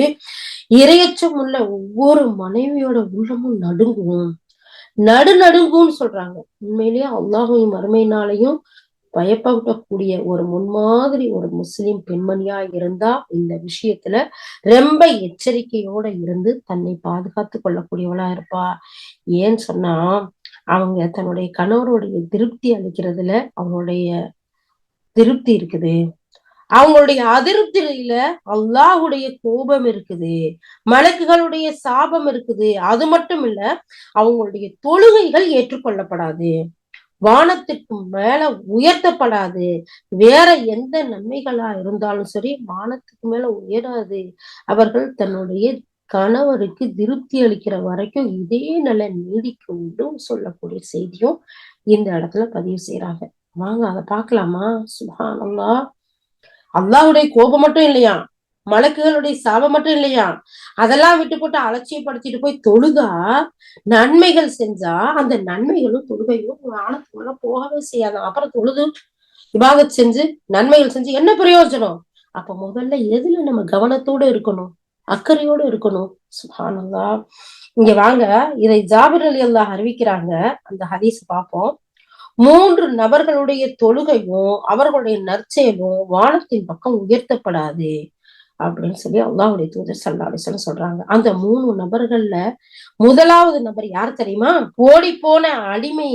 இரையச்சம் உள்ள ஒவ்வொரு மனைவியோட உள்ளமும் நடுங்கும், நடுங்கும்னு சொல்றாங்க. உண்மையிலேயே அல்லாஹையும் மறுமையினாலையும் பயப்படக்கூடிய ஒரு முன்மாதிரி ஒரு முஸ்லிம் பெண்மணியா இருந்தா இந்த விஷயத்துல ரொம்ப எச்சரிக்கையோட இருந்து தன்னை பாதுகாத்து கொள்ளக்கூடியவளா இருப்பா. ஏன்னு சொன்னா அவங்க தன்னுடைய கணவருடைய திருப்தி அளிக்கிறதுல அவங்களுடைய திருப்தி இருக்குது. அவங்களுடைய அதிருப்தியில அல்லாஹ்வுடைய கோபம் இருக்குது, மலக்குகளுடைய சாபம் இருக்குது. அது மட்டும் இல்ல, அவங்களுடைய தொழுகைகள் ஏற்றுக்கொள்ளப்படாது, வானத்திற்கு மேல உயர்த்தப்படாது. வேற எந்த நன்மைகளா இருந்தாலும் சரி வானத்துக்கு மேல உயராது. அவர்கள் தன்னுடைய கணவருக்கு திருப்தி அளிக்கிற வரைக்கும் இதே நிலை நீடிக்கும் சொல்லக்கூடிய செய்தியும் இந்த இடத்துல பதிவு செய்யறாங்க. வாங்க அதை பார்க்கலாமா? சுப்ஹானல்லாஹ். அல்லாஹ்வுடைய கோபம் மட்டும் இல்லையா, மலக்குகளுடைய சாபம் மட்டும் இல்லையா, அதெல்லாம் விட்டு போட்டு அலட்சியப்படுத்திட்டு போய் தொழுதா, நன்மைகள் செஞ்சா அந்த நன்மைகளும் தொழுகையும் வானத்துக்குள்ள போகவே செய்யாது. அப்புறம் தொழுது இபாதத் செஞ்சு நன்மைகள் செஞ்சு என்ன பிரயோஜனம்? அப்ப முதல்ல எதுல நம்ம கவனத்தோட இருக்கணும், அக்கறையோட இருக்கணும். சுப்ஹானல்லாஹ். இங்க வாங்க, இதை ஜாபிர் ரலியல்லாஹு அறிவிக்கிறாங்க. அந்த ஹதீஸ் பார்ப்போம். 3 நபர்களுடைய தொழுகையும் அவர்களுடைய நற்செயலும் வானத்தின் பக்கம் உயர்த்தப்படாது அப்படின்னு சொல்லி அல்லாஹ்வுடைய தூதர் ஸல்லல்லாஹு அலைஹி வஸல்லம் சொல்றாங்க. அந்த 3 நபர்கள்ல முதலாவது நபர் யார் தெரியுமா? ஓடி போன அடிமை,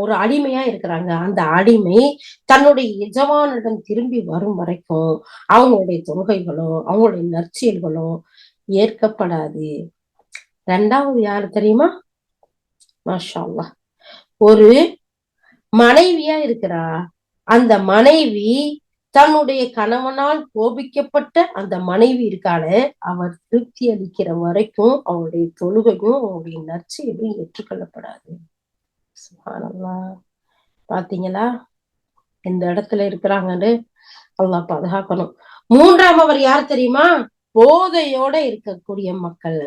ஒரு அடிமையா இருக்கிறாங்க. அந்த அடிமை தன்னுடைய எஜமானிடம் திரும்பி வரும் வரைக்கும் அவங்களுடைய தொழுகைகளும் அவங்களுடைய நற்செயல்களும் ஏற்கப்படாது. 2வது யாரு தெரியுமா? மாஷா அல்லாஹ். ஒரு மனைவியா இருக்கிறா. அந்த மனைவி தன்னுடைய கணவனால் கோபிக்கப்பட்ட அந்த மனைவி இருக்காளே, அவர் திருப்தி அளிக்கிற வரைக்கும் அவருடைய தொழுகையும் அவருடைய நற்செயலும் ஏற்றுக்கொள்ளப்படாது. சுப்ஹானல்லாஹ். பாத்தீங்களா இந்த இடத்துல இருக்கிறாங்கன்னு? அல்லாஹ் பாதுகாக்கணும். 3ஆம் அவர் யார் தெரியுமா? போதையோட இருக்கக்கூடிய மக்கள்.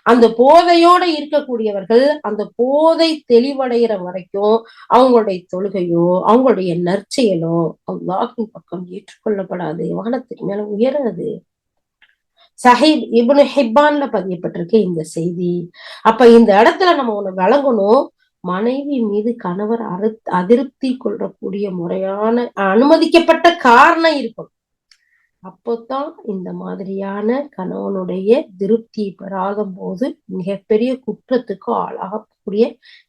அந்த போதையோட இருக்கக்கூடியவர்கள் அந்த போதை தெளிவடைகிற வரைக்கும் அவங்களுடைய தொழுகையோ அவங்களுடைய நற்செயலோ அல்லாஹ்வின் பக்கம் ஏற்றுக்கொள்ளப்படாது, வானத்துக்கு மேல உயராது. சஹீஹ் இப்னு ஹிப்பான்ல பதியப்பட்டிருக்கு இந்த செய்தி. அப்ப இந்த இடத்துல நம்ம ஒண்ணு விளங்கணும், மனைவி மீது கணவர் அதிருப்தி கொள்ளக்கூடிய முறையான அனுமதிக்கப்பட்ட காரணம் இருக்கும். அப்போதான் இந்த மாதிரியான கணவனுடைய திருப்தி பெறாத போது மிகப்பெரிய குற்றத்துக்கு ஆளாகக்கூடிய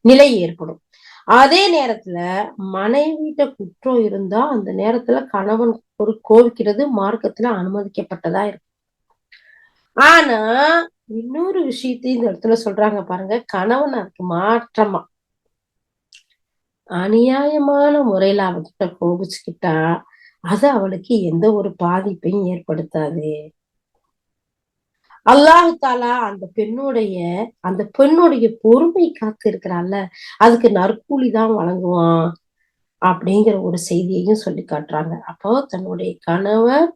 நிலை ஏற்படும். அதே நேரத்துல மனைவிட்ட குற்றம் இருந்தா அந்த நேரத்துல கணவன் ஒரு கோவிக்கிறது மார்க்கத்துல அனுமதிக்கப்பட்டதா இருக்கும். ஆனா இன்னொரு விஷயத்தையும் இந்த இடத்துல சொல்றாங்க பாருங்க, கணவன் அதுக்கு மாற்றமா அநியாயமான முறையில அவகிட்ட கோபிச்சுக்கிட்டா அது அவளுக்கு எந்த ஒரு பாதிப்பையும் ஏற்படுத்தாது. அல்லாஹு தாலா அந்த பெண்ணுடைய பொறுமை காத்து இருக்கிறாள்ல, அதுக்கு நற்கூலி தான் வழங்குவான் அப்படிங்கிற ஒரு செய்தியையும் சொல்லி காட்டுறாங்க. அப்போ தன்னுடைய கணவர்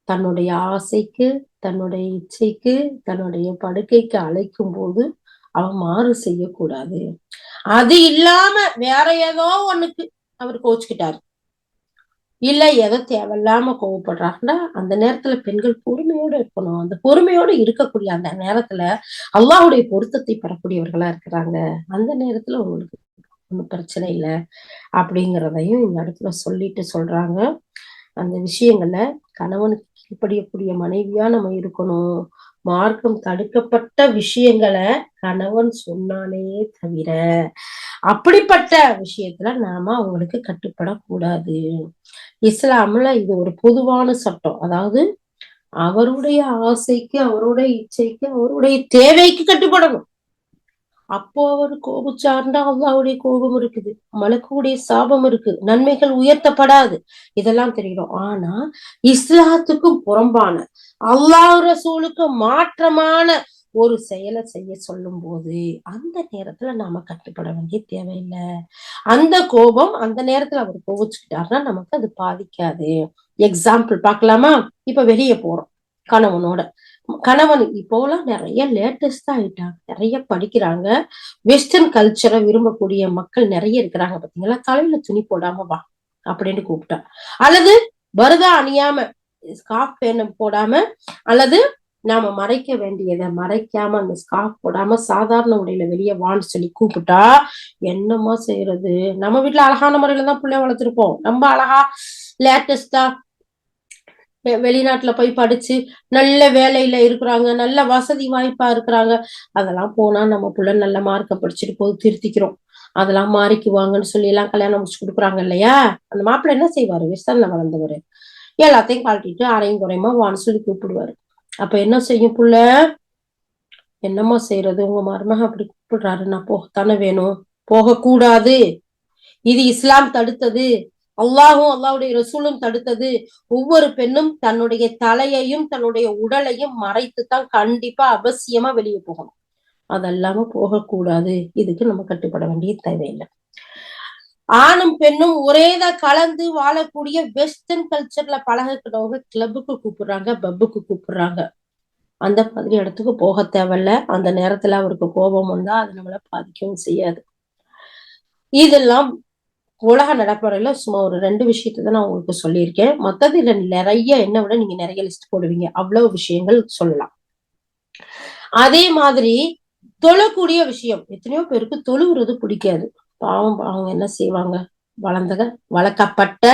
தன்னுடைய ஆசைக்கு, தன்னுடைய இச்சைக்கு, தன்னுடைய படுக்கைக்கு அழைக்கும் போது அவன் மாறு செய்யக்கூடாது. அது இல்லாம வேற ஏதோ ஒண்ணுக்கு அவர் கோச்சுக்கிட்டாரு, இல்ல எதோ தேவையில்லாம கோவப்படுறாங்கன்னா அந்த நேரத்துல பெண்கள் பொறுமையோட இருக்கணும். அந்த பொறுமையோட இருக்கக்கூடிய அந்த நேரத்துல அல்லாஹ்வுடைய பொருத்தத்தை பெறக்கூடியவர்களா இருக்கிறாங்க. அந்த நேரத்துல உங்களுக்கு ஒண்ணும் பிரச்சனை இல்லை அப்படிங்கிறதையும் இந்த இடத்துல சொல்லிட்டு சொல்றாங்க. அந்த விஷயங்கள்ல கணவனுக்கு கீழ்ப்படியக்கூடிய மனைவியா நம்ம இருக்கணும். மார்க்கம் தடுக்கப்பட்ட விஷயங்களை கணவன் சொன்னாலே தவிர அப்படிப்பட்ட விஷயத்துல நாம அவங்களுக்கு கட்டுப்படக்கூடாது. இஸ்லாம்ல இது ஒரு பொதுவான சட்டம். அதாவது அவருடைய ஆசைக்கு, அவருடைய இச்சைக்கு, அவருடைய தேவைக்கு கட்டுப்படணும். அப்போ அவர் கோபிச்சார்ந்தா அல்லாஹ்வுடைய கோபம் இருக்குது, மலக்குடைய சாபம் இருக்கு, நன்மைகள் உயர்த்தப்படாது. இதெல்லாம் தெரியணும். ஆனா இஸ்லாத்துக்கும் புறம்பான, அல்லாஹ் ரசூலுக்கு மாற்றமான ஒரு செயலை செய்ய சொல்லும் போது அந்த நேரத்துல நாம கட்டுப்பட வேண்டிய தேவையில்லை. அந்த கோபம் அந்த நேரத்துல அவர் கோபிச்சுக்கிட்டாருன்னா நமக்கு அது பாதிக்காது. எக்ஸாம்பிள் பார்க்கலாமா? இப்ப வெளியே போறோம் கணவனோட. கணவன் இப்போலாம் நிறைய லேட்டஸ்டா ஆயிட்டாங்க, நிறைய படிக்கிறாங்க, வெஸ்டர்ன் கல்ச்சரை விரும்பக்கூடிய மக்கள் நிறைய இருக்கிறாங்க. பாத்தீங்களா? தலையில துணி போடாம வா அப்படின்னு கூப்பிட்டா, அல்லது பருதா அணியாம ஸ்கார்ஃப் போடாம, அல்லது நாம மறைக்க வேண்டியதை மறைக்காம அந்த ஸ்கார்ஃப் போடாம சாதாரண உடையில வெளியே வான்னு சொல்லி கூப்பிட்டா என்னமா செய்யறது? நம்ம வீட்டுல அழகான முறையில தான் பிள்ளைய வளர்த்துருப்போம். நம்ம அழகா லேட்டஸ்டா வெளிநாட்டுல போய் படிச்சு நல்ல வேலையில இருக்கிறாங்க, நல்ல வசதி வாய்ப்பா இருக்கிறாங்க. அதெல்லாம் போனா நம்ம புள்ள நல்ல மார்க்க படிச்சுட்டு போய் திருத்திக்கிறோம், அதெல்லாம் மாறிக்குவாங்கன்னு சொல்லி எல்லாம் கல்யாணம் முடிச்சு கொடுக்குறாங்க இல்லையா? அந்த மாப்பிள்ளை என்ன செய்வாரு? வெஸ்டர்ன்ல வளர்ந்தவரு எல்லாத்தையும் காட்டிட்டு அரையும் குறையுமா வான்னு சொல்லி கூப்பிடுவாரு. அப்ப என்ன செய்யும் புள்ள? என்னம்மா செய்யறது, உங்க மருமக அப்படி கூப்பிடுறாரு, நான் போகத்தானே வேணும். போகக்கூடாது. இது இஸ்லாம் தடுத்தது, அல்லாஹும் அல்லாஹ்வுடைய ரசூலும் தடுத்தது. ஒவ்வொரு பெண்ணும் தன்னுடைய தலையையும் தன்னுடைய உடலையும் மறைத்துத்தான் கண்டிப்பா அவசியமா வெளியே போகணும். அதெல்லாம போகக்கூடாது. இதுக்கு நம்ம கட்டுப்பட வேண்டிய தேவையில்லை. ஆணும் பெண்ணும் ஒரேதான் கலந்து வாழக்கூடிய வெஸ்டர்ன் கல்ச்சர்ல பழகிக்கிறவங்க கிளப்புக்கு கூப்பிடுறாங்க, பப்புக்கு கூப்பிடுறாங்க. அந்த மாதிரி இடத்துக்கு போக தேவையில்ல. அந்த நேரத்துல அவருக்கு கோபம் வந்தா அது நம்மளை பாதிக்கவும் செய்யாது. இதெல்லாம் உலக நடைமுறையில சும்மா ஒரு 2 விஷயத்தை தான் நான் உங்களுக்கு சொல்லியிருக்கேன். மத்தது இல்ல நிறைய, என்ன விட நீங்க நிறைய லிஸ்ட் போடுவீங்க, அவ்வளவு விஷயங்கள் சொல்லலாம். அதே மாதிரி தொழக்கூடிய விஷயம், எத்தனையோ பேருக்கு தொழுகிறது பிடிக்காது. பாவம், அவங்க என்ன செய்வாங்க? வளர்க்கப்பட்ட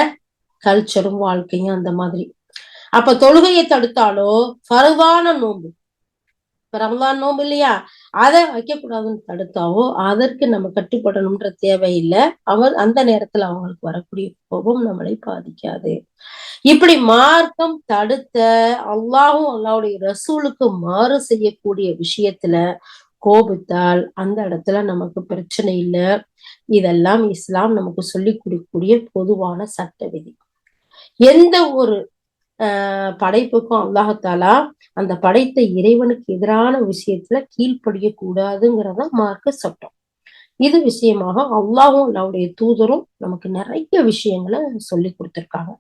கல்ச்சரும் வாழ்க்கையும் அந்த மாதிரி. அப்ப தொழுகையை தடுத்தாலோ ஃபர்தான நோன்பு, ரமலான் நோம்பு இல்லையா, அதை வைக்கக்கூடாதுன்னு தடுத்தாவோ அதற்கு நம்ம கட்டுப்படணும்ன்ற தேவையில்லை. அவர் அந்த நேரத்துல அவங்களுக்கு வரக்கூடிய கோபம் நம்மளை பாதிக்காது. இப்படி மார்க்கம் தடுத்த, அல்லாஹும் அல்லாஹ்வுடைய ரசூலுக்கு மாறு செய்யக்கூடிய விஷயத்துல கோபித்தால் அந்த இடத்துல நமக்கு பிரச்சனை இல்லை. இதெல்லாம் இஸ்லாம் நமக்கு சொல்லி கொடுக்கக்கூடிய பொதுவான சட்ட விதி. எந்த ஒரு படைப்புக்கும் அல்லாஹாலா அந்த படைத்த இறைவனுக்கு எதிரான விஷயத்துல கீழ்ப்படிய கூடாதுங்கிறத மார்க்க சட்டம். இது விஷயமாக அல்லாஹும் அல்லாஹ்வுடைய தூதரும் நமக்கு நிறைய விஷயங்களை சொல்லி கொடுத்திருக்காங்க.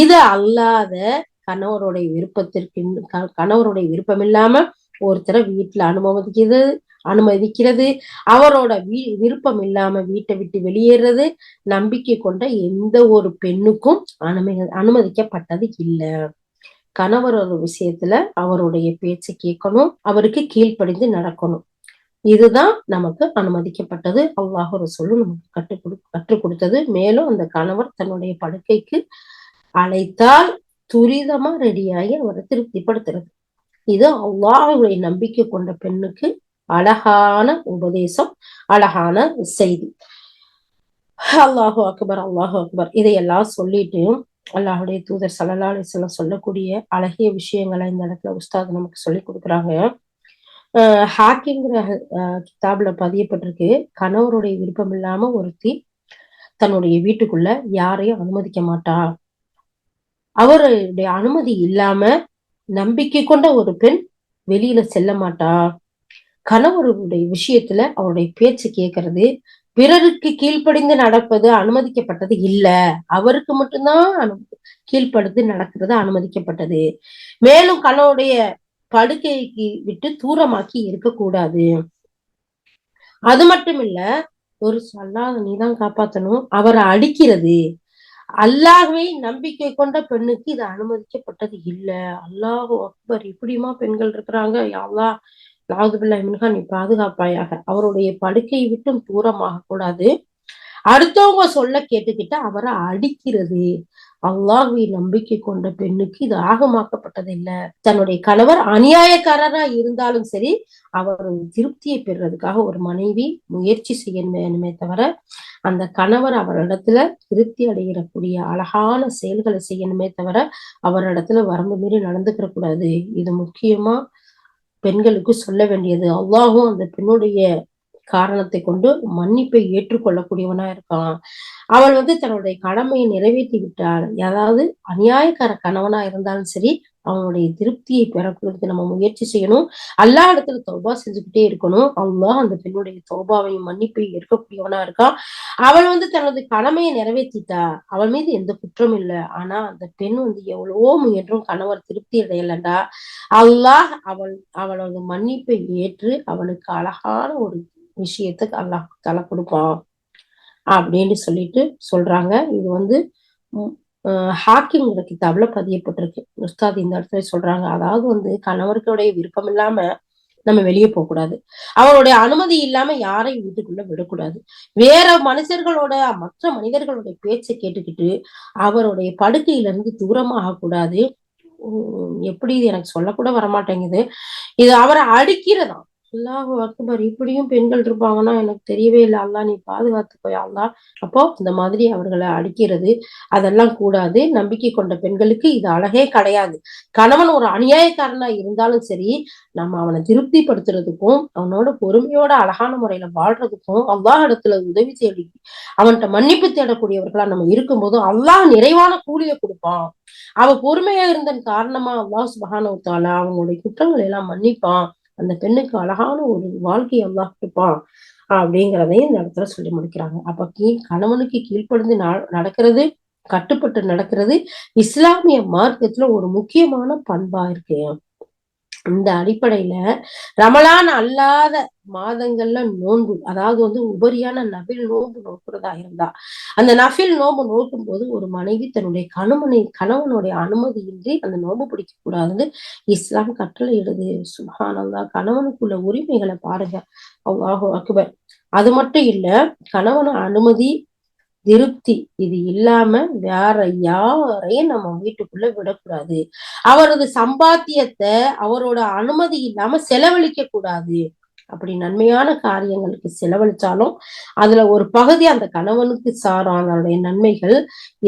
இது அல்லாத கணவருடைய கணவருடைய விருப்பம் இல்லாம ஒருத்தரை வீட்டுல அனுமதிக்கிறது, அவரோட விருப்பம் இல்லாம வீட்டை விட்டு வெளியேறது நம்பிக்கை கொண்ட எந்த ஒரு பெண்ணுக்கும் அனுமதிக்கப்பட்டது இல்லை. கணவர் ஒரு விஷயத்துல அவருடைய பேச்சை கேட்கணும், அவருக்கு கீழ்ப்படிந்து நடக்கணும். இதுதான் நமக்கு அனுமதிக்கப்பட்டது, அல்லாஹ் ரசூலும் நமக்கு கற்றுக் கொடுத்தது. மேலும் அந்த கணவர் தன்னுடைய படுக்கைக்கு அழைத்தால் துரிதமா ரெடியாகி அவரை திருப்திப்படுத்துறது. இது அல்லாஹ்வை நம்பிக்கை கொண்ட பெண்ணுக்கு அழகான உபதேசம், அழகான செய்தி. அல்லாஹு அக்பர், அல்லாஹு அக்பர். இதையெல்லாம் சொல்லிட்டு அல்லாஹுடைய தூதர் ஸல்லல்லாஹு அலைஹி வஸல்லம் சொல்லக்கூடிய அழகிய விஷயங்களை இந்த இடத்துல உஸ்தாத் நமக்கு சொல்லி கொடுக்குறாங்க. ஹாக்கிங்கிற கிதாப்ல பதியப்பட்டிருக்கு, கணவருடைய விருப்பம் இல்லாம ஒருத்தி தன்னுடைய வீட்டுக்குள்ள யாரையும் அனுமதிக்க மாட்டா. அவருடைய அனுமதி இல்லாம நம்பிக்கை கொண்ட ஒரு பெண் வெளியில செல்ல மாட்டா. கணவருடைய விஷயத்துல அவருடைய பேச்சு கேட்கறது, பிறருக்கு கீழ்ப்படிந்து நடப்பது அனுமதிக்கப்பட்டது இல்ல, அவருக்கு மட்டும்தான் கீழ்ப்படுத்து நடக்கிறது அனுமதிக்கப்பட்டது. மேலும் கணவருடைய படுக்கைக்கு விட்டு தூரமாக்கி இருக்கக்கூடாது. அது மட்டும் இல்ல, ஒரு அல்லாஹ் நீதான் காப்பாத்தணும், அவரை அடிக்கிறது, அல்லாஹ்வை நம்பிக்கை கொண்ட பெண்ணுக்கு இது அனுமதிக்கப்பட்டது இல்ல. அல்லாஹு அக்பர். இப்படியுமா பெண்கள் இருக்கிறாங்க? யா அல்லாஹ், நாவுதுபில்லாஹி மின்ஹா, நீ பாதுகாப்பாயாக. அவருடைய படுக்கையை விட்டும் தூரமாக கூடாது. அடுத்தவங்க சொல்ல கேட்டுக்கிட்ட அவரை அடிக்கிறது, அல்லாஹ்வை நம்பிக்கை கொண்ட பெண்ணுக்கு இது ஆகமாக்கப்பட்டது இல்ல. தன்னுடைய கணவர் அநியாயக்காரரா இருந்தாலும் சரி, அவர் திருப்தியை பெறுறதுக்காக ஒரு மனைவி முயற்சி செய்ய வேணுமே தவிர அந்த கணவர் அவரிடத்துல திருப்தி அடைகிறக்கூடிய அழகான செயல்களை செய்யணுமே தவிர அவரிடத்துல வரம்பு மீறி நடந்துக்கிற கூடாது. இது முக்கியமா பெண்களுக்கு சொல்ல வேண்டியது. அல்லாஹும் அந்த பெண்ணுடைய காரணத்தை கொண்டு மன்னிப்பை ஏற்றுக்கொள்ளக்கூடியவனா இருக்கான். அவள் தன்னுடைய கடமையை நிறைவேற்றி விட்டாள். அதாவது அநியாயக்கார கணவனா இருந்தாலும் சரி, அவனுடைய திருப்தியை பெறக்கூடியதுக்கு நம்ம முயற்சி செய்யணும். அல்லாஹ் இடத்துல தௌபா செஞ்சுக்கிட்டே இருக்கணும். அல்லாஹ் அந்த பெண்ணுடைய தௌபாவையும் மன்னிப்பையும் ஏற்கக்கூடியவனா இருக்கான். அவள் தனது கடமையை நிறைவேற்றிட்டா. அவள் மீது எந்த குற்றம் இல்லை. ஆனா அந்த பெண் எவ்வளவோ முயன்றும் கணவர் திருப்தி அடையலண்டா, அல்லாஹ் அவளோட மன்னிப்பை ஏற்று அவளுக்கு அழகான ஒரு விஷயத்துக்கு அல்லாஹ் தலை கொடுப்பான் அப்படின்னு சொல்லிட்டு சொல்றாங்க. இது ஹாக்கிங்கிற கிதாப்ல பதியப்பட்டிருக்கு. உஸ்தாத் இந்த இடத்துல சொல்றாங்க, அதாவது கணவர்களுடைய விருப்பம் இல்லாம நம்ம வெளியே போக கூடாது, அவருடைய அனுமதி இல்லாம யாரையும் வீட்டுக்குள்ள விடக்கூடாது, வேற மற்ற மனிதர்களுடைய பேச்சை கேட்டுக்கிட்டு அவருடைய படுக்கையில இருந்து தூரமாக கூடாது. எப்படி எனக்கு சொல்லக்கூட வரமாட்டேங்குது. இது அவரை அடிக்கிறதா. அல்லாஹு அக்பர். இப்படியும் பெண்கள் இருப்பாங்கன்னா எனக்கு தெரியவே இல்லை. அல்லா நீ பாதுகாத்துக்கோ அல்லா. அப்போ இந்த மாதிரி அவர்களை அடிக்கிறது அதெல்லாம் கூடாது. நம்பிக்கை கொண்ட பெண்களுக்கு இது அழகே கிடையாது. கணவன் ஒரு அநியாயக்காரனா இருந்தாலும் சரி, நம்ம அவனை திருப்திப்படுத்துறதுக்கும் அவனோட பொறுமையோட அழகான முறையில வாழ்றதுக்கும் அல்லாஹ் இடத்துல உதவி தேடி அவன்கிட்ட மன்னிப்பு தேடக்கூடியவர்களா நம்ம இருக்கும்போது அல்லாஹ் நிறைவான கூலியை கொடுப்பான். அவ பொறுமையா இருந்தன் காரணமா அல்லாஹ் சுப்ஹானஹு வ தஆலா அவங்களுடைய குற்றங்களை எல்லாம் மன்னிப்பான். அந்த பெண்ணுக்கு அழகான ஒரு வாழ்க்கையை அல்லாஹ் கொடுப்பான் அப்படிங்கிறதையும் இந்த இடத்துல சொல்லி முடிக்கிறாங்க. அப்ப கணவனுக்கு கீழ்ப்படிந்து நடக்கிறது, கட்டுப்பட்டு நடக்கிறது இஸ்லாமிய மார்க்கத்துல ஒரு முக்கியமான பண்பா இருக்கு. இந்த அடிப்படையில ரமலான் அல்லாத மாதங்கள்ல நோன்பு, அதாவது உபரியான நபில் நோன்பு நோக்குறதா இருந்தா அந்த நபில் நோன்பு நோக்கும் போது ஒரு மனைவி தன்னுடைய கணவனுடைய அனுமதியின்றி அந்த நோன்பு பிடிக்க கூடாதுன்னு இஸ்லாம் கட்டளை இடுது. சுப்ஹானல்லாஹ். கணவனுக்குள்ள உரிமைகளை பாருங்க. அல்லாஹு அக்பர். அது மட்டும் இல்ல, கணவன அனுமதி திருப்தி இது இல்லாம வேற யாரையும் நம்ம வீட்டுக்குள்ள விடக்கூடாது. அவரது சம்பாத்தியத்தை அவரோட அனுமதி இல்லாம செலவழிக்க கூடாது. அப்படி நன்மையான காரியங்களுக்கு செலவழிச்சாலும் அதுல ஒரு பகுதி அந்த கணவனுக்கு சாரும் அதனுடைய நன்மைகள்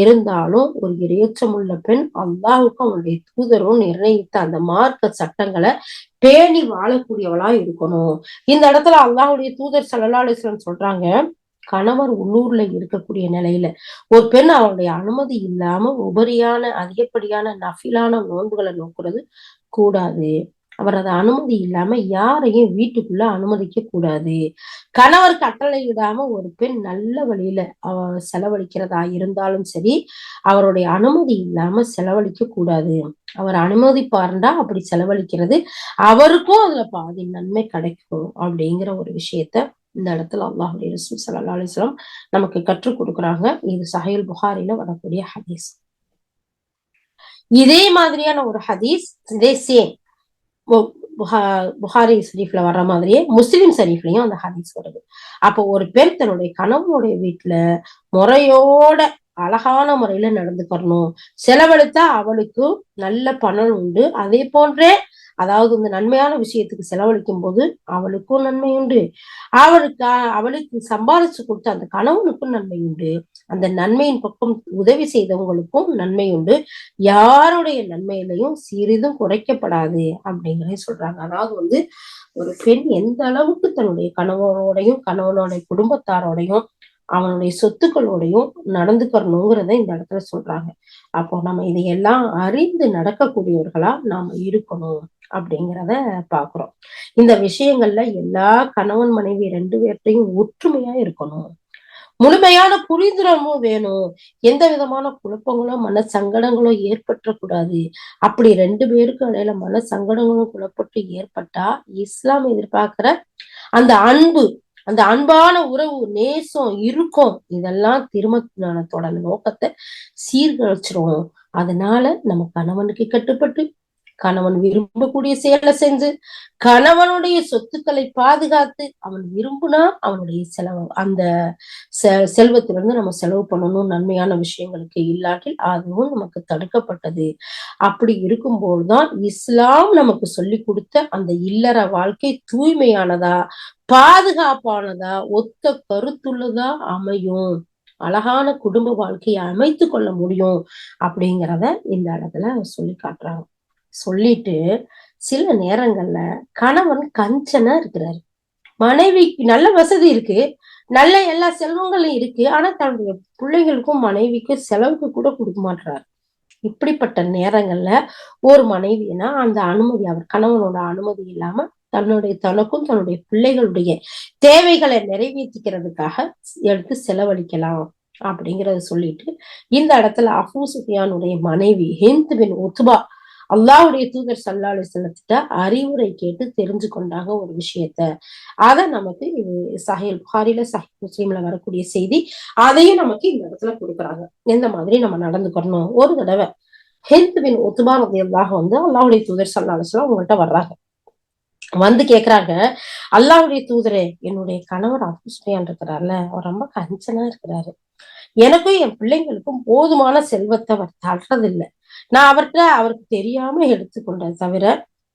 இருந்தாலும் ஒரு இரையச்சமுள்ள பெண் அல்லாஹுக்கும் அவனுடைய தூதரும் நிர்ணயித்த அந்த மார்க்க சட்டங்களை பேணி வாழக்கூடியவளா இருக்கணும். இந்த இடத்துல அல்லாஹுடைய தூதர் ஸல்லல்லாஹு அலைஹி வஸல்லம் சொல்றாங்க, கணவர் உள்ளூர்ல இருக்கக்கூடிய நிலையில ஒரு பெண் அவருடைய அனுமதி இல்லாம உபரியான அதிகப்படியான நஃபிலான நோன்புகளை நோக்குறது கூடாது. அவர் அதை அனுமதி இல்லாம யாரையும் வீட்டுக்குள்ள அனுமதிக்க கூடாது. கணவர் கட்டளையிடாம ஒரு பெண் நல்ல வழியில செலவழிக்கிறதா இருந்தாலும் சரி, அவருடைய அனுமதி இல்லாம செலவழிக்க கூடாது. அவர் அனுமதிப்பாருண்டா அப்படி செலவழிக்கிறது அவருக்கும் அதுல பாதி நன்மை கிடைக்கும் அப்படிங்கிற ஒரு விஷயத்த இந்த இடத்துல அல்லாஹுடைய ரசூல் ஸல்லல்லாஹு அலைஹி வஸல்லம் நமக்கு கற்றுக் கொடுக்குறாங்க. இது சஹீஹுல் புகாரில வரக்கூடிய ஹதீஸ். இதே மாதிரியான ஒரு ஹதீஸ், இதே சேம் புகாரி ஷரீஃப்ல வர்ற மாதிரியே முஸ்லிம் ஷரீஃப்லயும் அந்த ஹதீஸ் வருது. அப்போ ஒரு பெண் தன்னுடைய கணவனுடைய வீட்டுல முறையோட அழகான முறையில நடந்துக்கணும். செலவழித்தா அவளுக்கு நல்ல பணம் உண்டு. அதே போன்றே அதாவது இந்த நன்மையான விஷயத்துக்கு செலவழிக்கும் போது அவளுக்கும் நன்மை உண்டு. அவளுக்கு சம்பாதிச்சு கொடுத்த அந்த கணவனுக்கும் நன்மை உண்டு. அந்த நன்மையின் பக்கம் உதவி செய்தவங்களுக்கும் நன்மை உண்டு. யாருடைய நன்மையிலையும் சிறிதும் குறைக்கப்படாது அப்படிங்கிறத சொல்றாங்க. அதாவது ஒரு பெண் எந்த அளவுக்கு தன்னுடைய கணவனோடையும் கணவனுடைய குடும்பத்தாரோடையும் அவனுடைய சொத்துக்களோடையும் நடந்துக்கணுங்கிறத இந்த இடத்துல சொல்றாங்க. அப்போ நம்ம இதையெல்லாம் அறிந்து நடக்கக்கூடியவர்களா நாம இருக்கணும் அப்படிங்கிறத பாக்குறோம். இந்த விஷயங்கள்ல எல்லா கணவன் மனைவி 2 பேர்ட்டையும் ஒற்றுமையா இருக்கணும். முழுமையான புரிந்துணர்வும் வேணும். எந்த விதமான குழப்பங்களோ மன சங்கடங்களோ ஏற்பட்டக்கூடாது. அப்படி 2 பேருக்கும் இடையில மன சங்கடங்களும் குழப்பட்டு ஏற்பட்டா இஸ்லாம் எதிர்பார்க்கிற அந்த அன்பு, அந்த அன்பான உறவு, நேசம், இருக்கும் இதெல்லாம் திருமணத்தோட நோக்கத்தை சீர்கழிச்சிரும். அதனால நம்ம கணவனுக்கு கட்டுப்பட்டு கணவன் விரும்பக்கூடிய செயலை செஞ்சு கணவனுடைய சொத்துக்களை பாதுகாத்து அவன் விரும்புனா அவனுடைய செலவு அந்த செல்வத்திலிருந்து நம்ம செலவு பண்ணணும் நன்மையான விஷயங்களுக்கு, இல்லாட்டில் அதுவும் நமக்கு தடுக்கப்பட்டது. அப்படி இருக்கும்போதுதான் இஸ்லாம் நமக்கு சொல்லி கொடுத்த அந்த இல்லற வாழ்க்கை தூய்மையானதா, பாதுகாப்பானதா, ஒத்த கருத்துள்ளதா அமையும். அழகான குடும்ப வாழ்க்கையை அமைத்து கொள்ள முடியும் அப்படிங்கிறத இந்த இடத்துல சொல்லி காட்டுறாங்க. சொல்லிட்டு சில நேரங்கள்ல கணவன் கஞ்சனா இருக்கிறாரு, மனைவிக்கு நல்ல வசதி இருக்கு, நல்ல எல்லா செல்வங்களும் இருக்கு, ஆனா தன்னுடைய பிள்ளைகளுக்கும் மனைவிக்கும் செலவுக்கு கூட கொடுக்க மாட்டாரு. இப்படிப்பட்ட நேரங்கள்ல ஒரு மனைவினா அந்த அனுமதி, அவர் கணவனோட அனுமதி இல்லாம தனக்கும் தன்னுடைய பிள்ளைகளுடைய தேவைகளை நிறைவேற்றிக்கிறதுக்காக எடுத்து செலவழிக்கலாம் அப்படிங்கறத சொல்லிட்டு இந்த இடத்துல அபூ சுஃபியானுடைய மனைவி ஹிந்த் பின் உத்பா அல்லாஹ்வுடைய தூதர் ஸல்லல்லாஹு அலைஹி வஸல்லம் அறிவுரை கேட்டு தெரிஞ்சு கொண்டாங்க ஒரு விஷயத்த. அத நமக்கு இது சஹீஹ் புகாரில சஹீஹ் முஸ்லிம்ல வரக்கூடிய செய்தி. அதையும் நமக்கு இந்த இடத்துல கொடுக்குறாங்க, எந்த மாதிரி நம்ம நடந்துக்கணும். ஒரு தடவை ஹிந்த் பின் உத்பா ரலியல்லாஹு வந்து அல்லாஹ்வுடைய தூதர் ஸல்லல்லாஹு அலைஹி வஸல்லம் அவங்கள்ட்ட வர்றாங்க. வந்து கேக்குறாங்க, அல்லாஹ்வுடைய தூதரே, என்னுடைய கணவர் அபூ சுஃபியான் இருக்கிறார்ல, அவர் ரொம்ப கஞ்சனா இருக்கிறாரு. எனக்கும் என் பிள்ளைங்களுக்கும் போதுமான செல்வத்தை அவர் தர்றதில்லை. நான் அவருக்கு தெரியாம எடுத்துக்கொண்டதை தவிர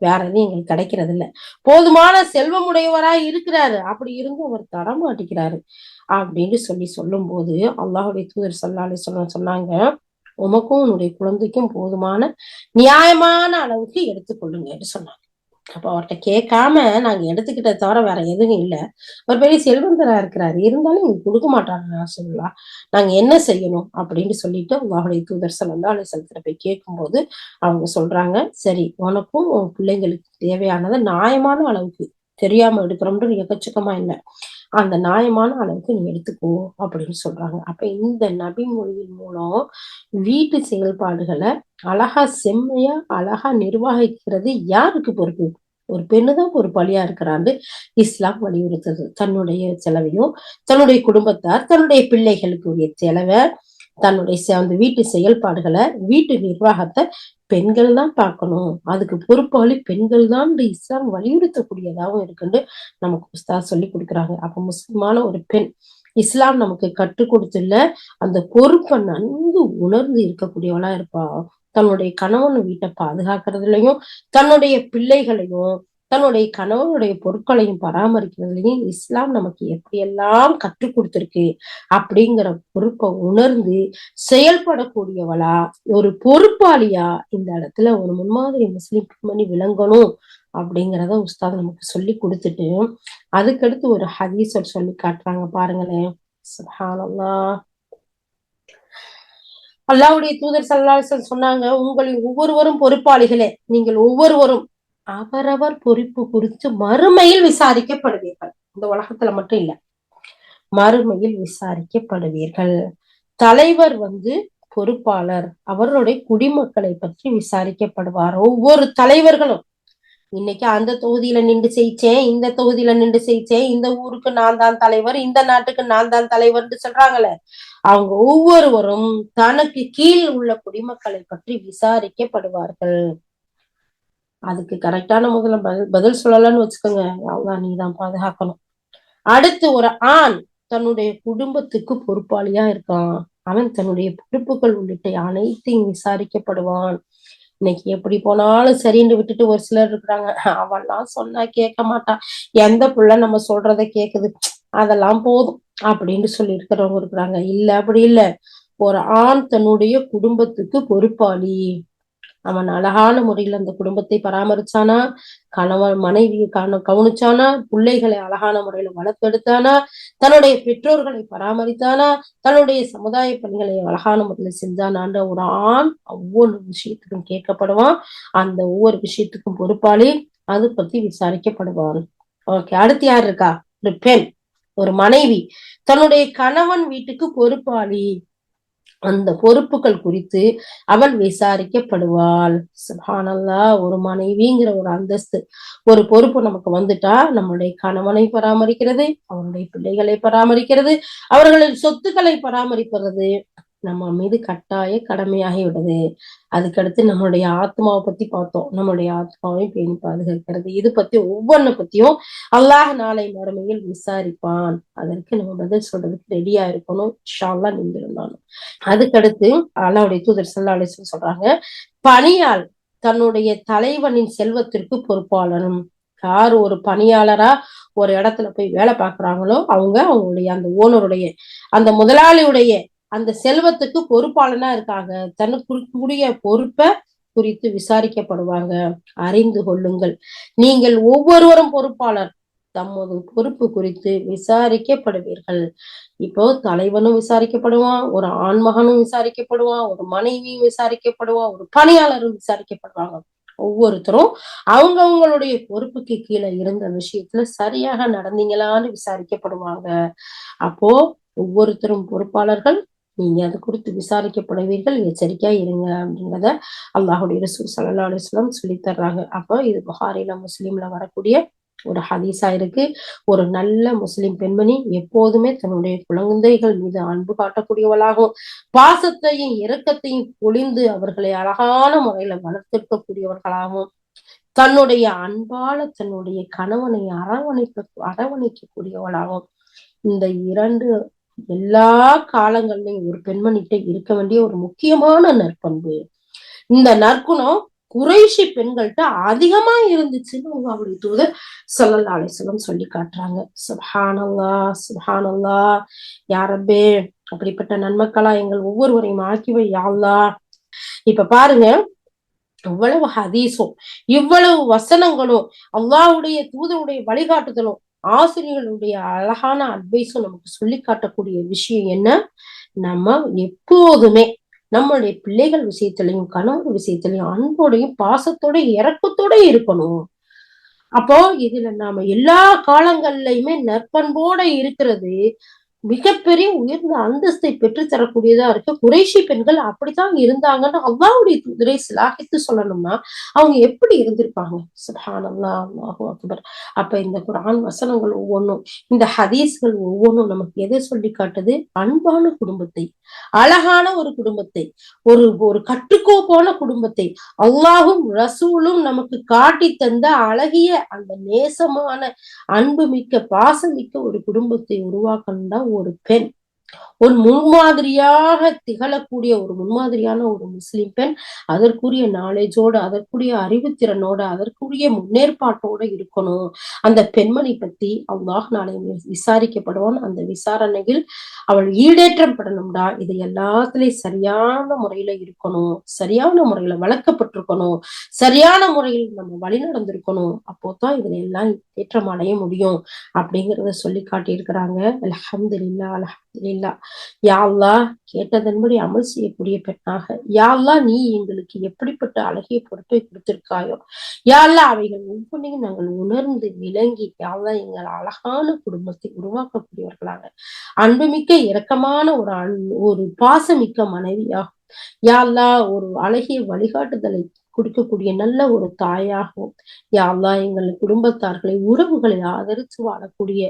வேற எதுவும் எங்களுக்கு கிடைக்கிறது இல்ல. போதுமான செல்வம் உடையவராய் இருக்கிறாரு, அப்படி இருந்து அவர் தர மாட்டேங்கிறாரு அப்படின்னு சொல்லும் போது அல்லாஹ்வுடைய தூதர் ஸல்லல்லாஹு அலைஹி வஸல்லம் சொன்னாங்க, உமக்கும் உன்னுடைய குழந்தைக்கும் போதுமான நியாயமான அளவுக்கு எடுத்துக்கொள்ளுங்கன்னு சொன்னாங்க. அப்ப அவர்கிட்ட கேட்காம நாங்க எடுத்துக்கிட்ட தவிர வேற எதுவும் இல்லை. ஒரு பெரிய செல்வந்தரா இருக்கிறாரு, இருந்தாலும் எங்களுக்கு கொடுக்க மாட்டாங்க சொல்லலாம், நாங்க என்ன செய்யணும் அப்படின்னு சொல்லிட்டு அல்லாஹ்வுடைய தூதர் ஸல்லல்லாஹு அலைஹி வஸல்லம் போய் கேட்கும்போது அவங்க சொல்றாங்க, சரி உனக்கும் உன் பிள்ளைங்களுக்கு தேவையானதை நியாயமான அளவுக்கு, தெரியாம எடுக்கிறோம்னு எக்கச்சக்கமா இல்லை, அந்த நியாயமான அளவுக்கு நீ எடுத்துக்கோ அப்படின்னு சொல்றாங்க. அப்ப இந்த நபி மொழியின் மூலம் வீட்டு செயல்பாடுகளை அழகா செம்மையா அழகா நிர்வகிக்கிறது யாருக்கு பொறுப்பு? ஒரு பெண்ணுதான் ஒரு பலியா இருக்கிறான்னு இஸ்லாம் வலியுறுத்துது. தன்னுடைய செலவையும் தன்னுடைய குடும்பத்தார் தன்னுடைய பிள்ளைகளுக்குரிய செலவை தன்னுடைய அந்த வீட்டு செயல்பாடுகளை வீட்டு நிர்வாகத்தை பெண்கள் தான் பார்க்கணும், அதுக்கு பொறுப்பாளி பெண்கள் தான் இஸ்லாம் வலியுறுத்தக்கூடியதாகவும் இருக்குன்னு நமக்கு உஸ்தாத் சொல்லி கொடுக்குறாங்க. அப்ப முஸ்லிமான ஒரு பெண் இஸ்லாம் நமக்கு கற்றுக் கொடுத்துள்ள அந்த பொறுப்பை நன்கு உணர்ந்து இருக்கக்கூடியவளா இருப்பா. தன்னுடைய கணவன் வீட்டை பாதுகாக்கிறதுலையும் தன்னுடைய பிள்ளைகளையும் தன்னுடைய கணவனுடைய பொருட்களையும் பராமரிக்கிறதுலையும் இஸ்லாம் நமக்கு எப்படியெல்லாம் கற்றுக் கொடுத்திருக்கு அப்படிங்கிற பொறுப்பை உணர்ந்து செயல்படக்கூடியவளா, ஒரு பொறுப்பாளியா இந்த இடத்துல ஒரு முன்மாதிரி முஸ்லிம் பெண்மணி விளங்கணும் அப்படிங்கிறத உஸ்தாத் நமக்கு சொல்லி கொடுத்துட்டு அதுக்கடுத்து ஒரு ஹதீஸ் சொல்லி காட்டுறாங்க, பாருங்களேன். சுப்ஹானல்லாஹ். அல்லாஹ்வுடைய தூதர் ஸல்லல்லாஹு அலைஹி வஸல்லம் சொன்னாங்க, உங்களில் ஒவ்வொருவரும் பொறுப்பாளிகளே, நீங்கள் ஒவ்வொருவரும் அவரவர் பொறுப்பு குறித்து மறுமையில் விசாரிக்கப்படுவீர்கள். இந்த உலகத்துல மட்டும் இல்ல, மறுமையில் விசாரிக்கப்படுவீர்கள். தலைவர் பொறுப்பாளர் அவருடைய குடிமக்களை பற்றி விசாரிக்கப்படுவார். ஒவ்வொரு தலைவர்களும் இன்னைக்கு அந்த தொகுதியில நின்று செய்ச்சேன், இந்த தொகுதியில நின்று செய்ச்சேன், இந்த ஊருக்கு நான் தான் தலைவர், இந்த நாட்டுக்கு நான் தான் தலைவர்னு சொல்றாங்களே, அவங்க ஒவ்வொருவரும் தனக்கு கீழ் உள்ள குடிமக்களை பற்றி விசாரிக்கப்படுவார்கள். அதுக்கு கரெக்டான முதல்ல பதில் சொல்லலன்னு வச்சுக்கோங்க, அவங்க நீதான் பாதுகாக்கணும். அடுத்து ஒரு ஆண் தன்னுடைய குடும்பத்துக்கு பொறுப்பாளியா இருக்கான், அவன் தன்னுடைய பொறுப்புகள் உள்ளிட்ட அனைத்தையும் விசாரிக்கப்படுவான். இன்னைக்கு எப்படி போனாலும் சரின்னு விட்டுட்டு ஒரு சிலர் இருக்கிறாங்க, அவெல்லாம் சொன்னா கேட்க மாட்டான், எந்த புள்ள நம்ம சொல்றத கேக்குது, அதெல்லாம் போதும் அப்படின்னு சொல்லி இருக்கிறவங்க இருக்கிறாங்க. இல்ல, அப்படி இல்ல. ஒரு ஆண் தன்னுடைய குடும்பத்துக்கு பொறுப்பாளி, அவன் அழகான முறையில அந்த குடும்பத்தை பராமரிச்சானா, கணவன் மனைவியை கவனிச்சானா, பிள்ளைகளை அழகான முறையில வளர்த்தெடுத்தானா, தன்னுடைய பெற்றோர்களை பராமரித்தானா, தன்னுடைய சமுதாய பணிகளை அழகான முறையில செஞ்சானான்ற ஒரு ஆண் ஒவ்வொரு விஷயத்துக்கும் கேட்கப்படுவான், அந்த ஒவ்வொரு விஷயத்துக்கும் பொறுப்பாளி, அது பத்தி விசாரிக்கப்படுவான். ஓகே, அடுத்து யார் இருக்கா? ஒரு பெண், ஒரு மனைவி தன்னுடைய கணவன் வீட்டுக்கு பொறுப்பாளி, அந்த பொறுப்புகள் குறித்து அவள் விசாரிக்கப்படுவாள். சுப்ஹானல்லாஹ். ஒரு மனைவிங்கிற ஒரு அந்தஸ்து, ஒரு பொறுப்பு நமக்கு வந்துட்டா, நம்மளுடைய கணவனை பராமரிக்கிறது, அவருடைய பிள்ளைகளை பராமரிக்கிறது, அவர்களின் சொத்துக்களை பராமரிப்பது, நம்ம மீது கட்டாய கடமையாகி விடுது. அதுக்கடுத்து நம்மளுடைய ஆத்மாவை பத்தி பார்த்தோம். நம்மளுடைய ஆத்மாவையும் பேணி பாதுகாக்கிறது. இது பத்தி ஒவ்வொன்றை பத்தியும் அல்லாஹ் நாளை மறுமையில் விசாரிப்பான். அதற்கு நம்ம பதில் சொல்றதுக்கு ரெடியா இருக்கணும். இன்ஷா அல்லாஹ் நீங்க இருந்தாலும். அதுக்கடுத்து அல்லாஹ்வுடைய தூதர் ஸல்லல்லாஹு அலைஹி வஸல்லம் சொல்றாங்க, பணியாள் தன்னுடைய தலைவனின் செல்வத்திற்கு பொறுப்பாளனும். யார் ஒரு பணியாளரா ஒரு இடத்துல போய் வேலை பார்க்கறாங்களோ அவங்களுடைய அந்த ஓனருடைய அந்த முதலாளியுடைய அந்த செல்வத்துக்கு பொறுப்பாளனா இருக்காங்க. தனக்குரிய பொறுப்பை குறித்து விசாரிக்கப்படுவாங்க. அறிந்து கொள்ளுங்கள், நீங்கள் ஒவ்வொருவரும் பொறுப்பாளர், தமது பொறுப்பு குறித்து விசாரிக்கப்படுவீர்கள். இப்போ தலைவனும் விசாரிக்கப்படுவான், ஒரு ஆண்மகனும் விசாரிக்கப்படுவான், ஒரு மனைவியும் விசாரிக்கப்படுவான், ஒரு பணியாளரும் விசாரிக்கப்படுவாங்க. ஒவ்வொருத்தரும் அவங்களுடைய பொறுப்புக்கு கீழே இருந்த விஷயத்துல சரியாக நடந்தீங்களான்னு விசாரிக்கப்படுவாங்க. அப்போ ஒவ்வொருத்தரும் பொறுப்பாளர்கள், நீங்க அது குறித்து விசாரிக்கப்படுவீர்கள், எச்சரிக்கையா இருங்க அப்படின்றத அல்லாஹுடைய ரசூல் ஸல்லல்லாஹு அலைஹி வஸல்லம் சொல்லி தர்றாங்க. அப்போ இது புகாரில முஸ்லிம்ல வரக்கூடிய ஒரு ஹதீஸா இருக்கு. ஒரு நல்ல முஸ்லிம் பெண்மணி எப்போதுமே தன்னுடைய குழந்தைகள் மீது அன்பு காட்டக்கூடியவளாகவும் பாசத்தையும் இரக்கத்தையும் பொழிந்து அவர்களை அழகான முறையில வளர்த்திருக்கக்கூடியவர்களாகவும் தன்னுடைய அன்பால தன்னுடைய கணவனை அரவணைக்கக்கூடியவளாகவும் இந்த இரண்டு எல்லா காலங்கள்லயும் ஒரு பெண்மணிகிட்ட இருக்க வேண்டிய ஒரு முக்கியமான நற்பண்பு. இந்த நற்குணம் குறைஷி பெண்கள்கிட்ட அதிகமா இருந்துச்சுன்னு அவருடைய தூதர் ஸல்லல்லாஹு அலைஹி வஸல்லம் சொல்லி காட்டுறாங்க. சுப்ஹானல்லாஹ் சுப்ஹானல்லாஹ், யா ரப்பே அப்படிப்பட்ட நன்மக்களா எங்கள் ஒவ்வொருவரையும் ஆக்கிவை யா அல்லாஹ். இப்ப பாருங்க, இவ்வளவு ஹதீஸும் இவ்வளவு வசனங்களும் அல்லாஹ்வுடைய தூதருடைய வழிகாட்டுதலும் ஆசிரியர்களுடைய அழகான அட்வைஸும் நமக்கு சொல்லி காட்டக்கூடிய விஷயம் என்ன? நம்ம எப்போதுமே நம்மளுடைய பிள்ளைகள் விஷயத்திலையும் கணவர் விஷயத்திலையும் அன்போடையும் பாசத்தோட இரக்கத்தோட இருக்கணும். அப்போ இதுல நாம எல்லா காலங்கள்லயுமே நற்பண்போட இருக்கிறது மிகப்பெரிய உயர்ந்த அந்தஸ்தை பெற்று தரக்கூடியதா இருக்கு. குறைஷி பெண்கள் அப்படித்தான் இருந்தாங்கன்னு அல்லாஹ்வுடைய தூதரை சிலாகித்து சொல்லணும்னா அவங்க எப்படி இருந்திருப்பாங்க? சுப்ஹானல்லாஹ், அல்லாஹு அக்பர். அப்ப இந்த குர்ஆன் வசனங்கள் ஒவ்வொன்றும், இந்த ஹதீஸ்கள் ஒவ்வொன்றும் நமக்கு எதை சொல்லி காட்டுது? அன்பான குடும்பத்தை, அழகான ஒரு குடும்பத்தை, ஒரு கட்டுக்கோப்பான குடும்பத்தை அல்லாஹும் ரசூலும் நமக்கு காட்டி தந்த அழகிய அந்த நேசமான அன்புமிக்க பாசமிக்க ஒரு குடும்பத்தை உருவாக்கணும்னா ஒரு பெண் ஒரு முன்மாதிரியாக திகழக்கூடிய ஒரு முன்மாதிரியான ஒரு முஸ்லிம் பெண் அதற்குரிய நாலேஜோட, அதற்குரிய அறிவுத்திறனோட, அதற்குரிய முன்னேற்பாட்டோட இருக்கணும். அந்த பெண்மணி பத்தி அல்லாஹ் நாளை விசாரிக்கப்படுவான். அந்த விசாரணையில் அவள் ஈடேற்றம் படணும்டா இது எல்லாத்துலயும் சரியான முறையில இருக்கணும், சரியான முறையில வளர்க்கப்பட்டிருக்கணும், சரியான முறையில் நம்ம வழி நடந்திருக்கணும். அப்போதான் இதுல எல்லாம் ஏற்றம் அடைய முடியும் அப்படிங்கிறத சொல்லி காட்டியிருக்கிறாங்க. அல்ஹம்துலில்லாஹ் அல்ஹம்துலில்லாஹ். யா அல்லாஹ், கேட்டதன்படி அமல் செய்யக்கூடிய பெண்ணாக யா அல்லாஹ் நீ எங்களுக்கு எப்படிப்பட்ட அழகிய பொறுப்பை கொடுத்திருக்காயோ யா அல்லாஹ் அவைகள் ஒவ்வொன்றையும் நாங்கள் உணர்ந்து விளங்கி யா அல்லாஹ் எங்கள் அழகான குடும்பத்தை உருவாக்கக்கூடியவர்களாக, அன்புமிக்க இரக்கமான ஒரு பாசமிக்க மனைவியாகும் யா அல்லாஹ், ஒரு அழகிய வழிகாட்டுதலை கொடுக்கக்கூடிய நல்ல ஒரு தாயாகவும் யா அல்லாஹ் எங்கள் குடும்பத்தார்களை உறவுகளை ஆதரித்து வாழக்கூடிய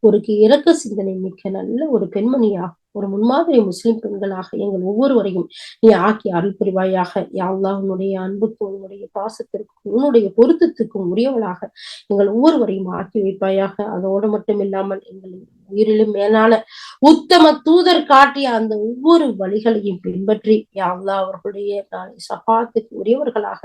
ஒரு இரக்க சிந்தனை மிக்க நல்ல ஒரு பெண்மணியாகும், ஒரு முன்மாதிரி முஸ்லிம் பெண்களாக எங்கள் ஒவ்வொருவரையும் நீ ஆக்கி அருள் புரிவாயாக. யா அல்லாஹ், உன்னுடைய அன்புக்கும் உன்னுடைய பாசத்திற்கும் உன்னுடைய பொருத்தத்துக்கும் உரியவளாக எங்கள் ஒவ்வொருவரையும் ஆக்கி வைப்பாயாக. அதோடு மட்டும் இல்லாமல் எங்கள் உயிரிலும் மேலான உத்தம தூதர் காட்டிய அந்த ஒவ்வொரு வழிகளையும் பின்பற்றி யா அல்லாஹ் அவர்களுடைய நாளை ஷஃபாத்துக்கு உரியவர்களாக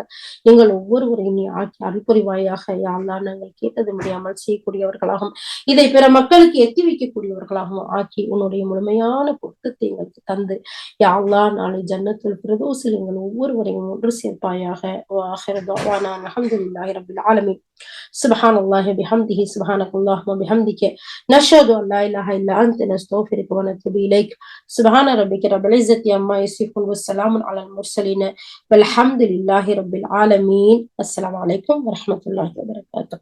எங்கள் ஒவ்வொருவரையும் நீ ஆக்கி அருள் புரிவாயாக. யா அல்லாஹ், நாங்கள் கேட்டது முடியாமல் செய்யக்கூடியவர்களாகவும் இதை பிற மக்களுக்கு எத்தி வைக்கக்கூடியவர்களாகவும் ஆக்கி உன்னுடைய முழுமையான பொருத்தத்தை எங்களுக்கு தந்து யா அல்லாஹ் நாளை ஜன்னத்துல் ஃபிர்தௌஸில் எங்கள் ஒவ்வொருவரையும் ஒன்று சேர்ப்பாயாக. வஆகிரு தஅவானா அல்ஹம்துலில்லாஹி ரப்பில் ஆலமீன். சுப்ஹானல்லாஹி பிஹம்திஹி சுப்ஹானக்கல்லாஹும்ம பிஹம்திக நஷ்ஹது அன் லா இலாஹ இல்லா அன்த நஸ்தக்ஃபிருக வ நத்தூபு இலைக். சுப்ஹான ரப்பிக ரப்பில் இஸ்ஸத்தி அம்மா யசிஃபூன் வ ஸலாமுன் அலல் முர்ஸலீன் வல்ஹம்துலில்லாஹி ரப்பில் ஆலமீன். அஸ்ஸலாமு அலைக்கும் வ ரஹ்மத்துல்லாஹி வ பரகாத்துஹு.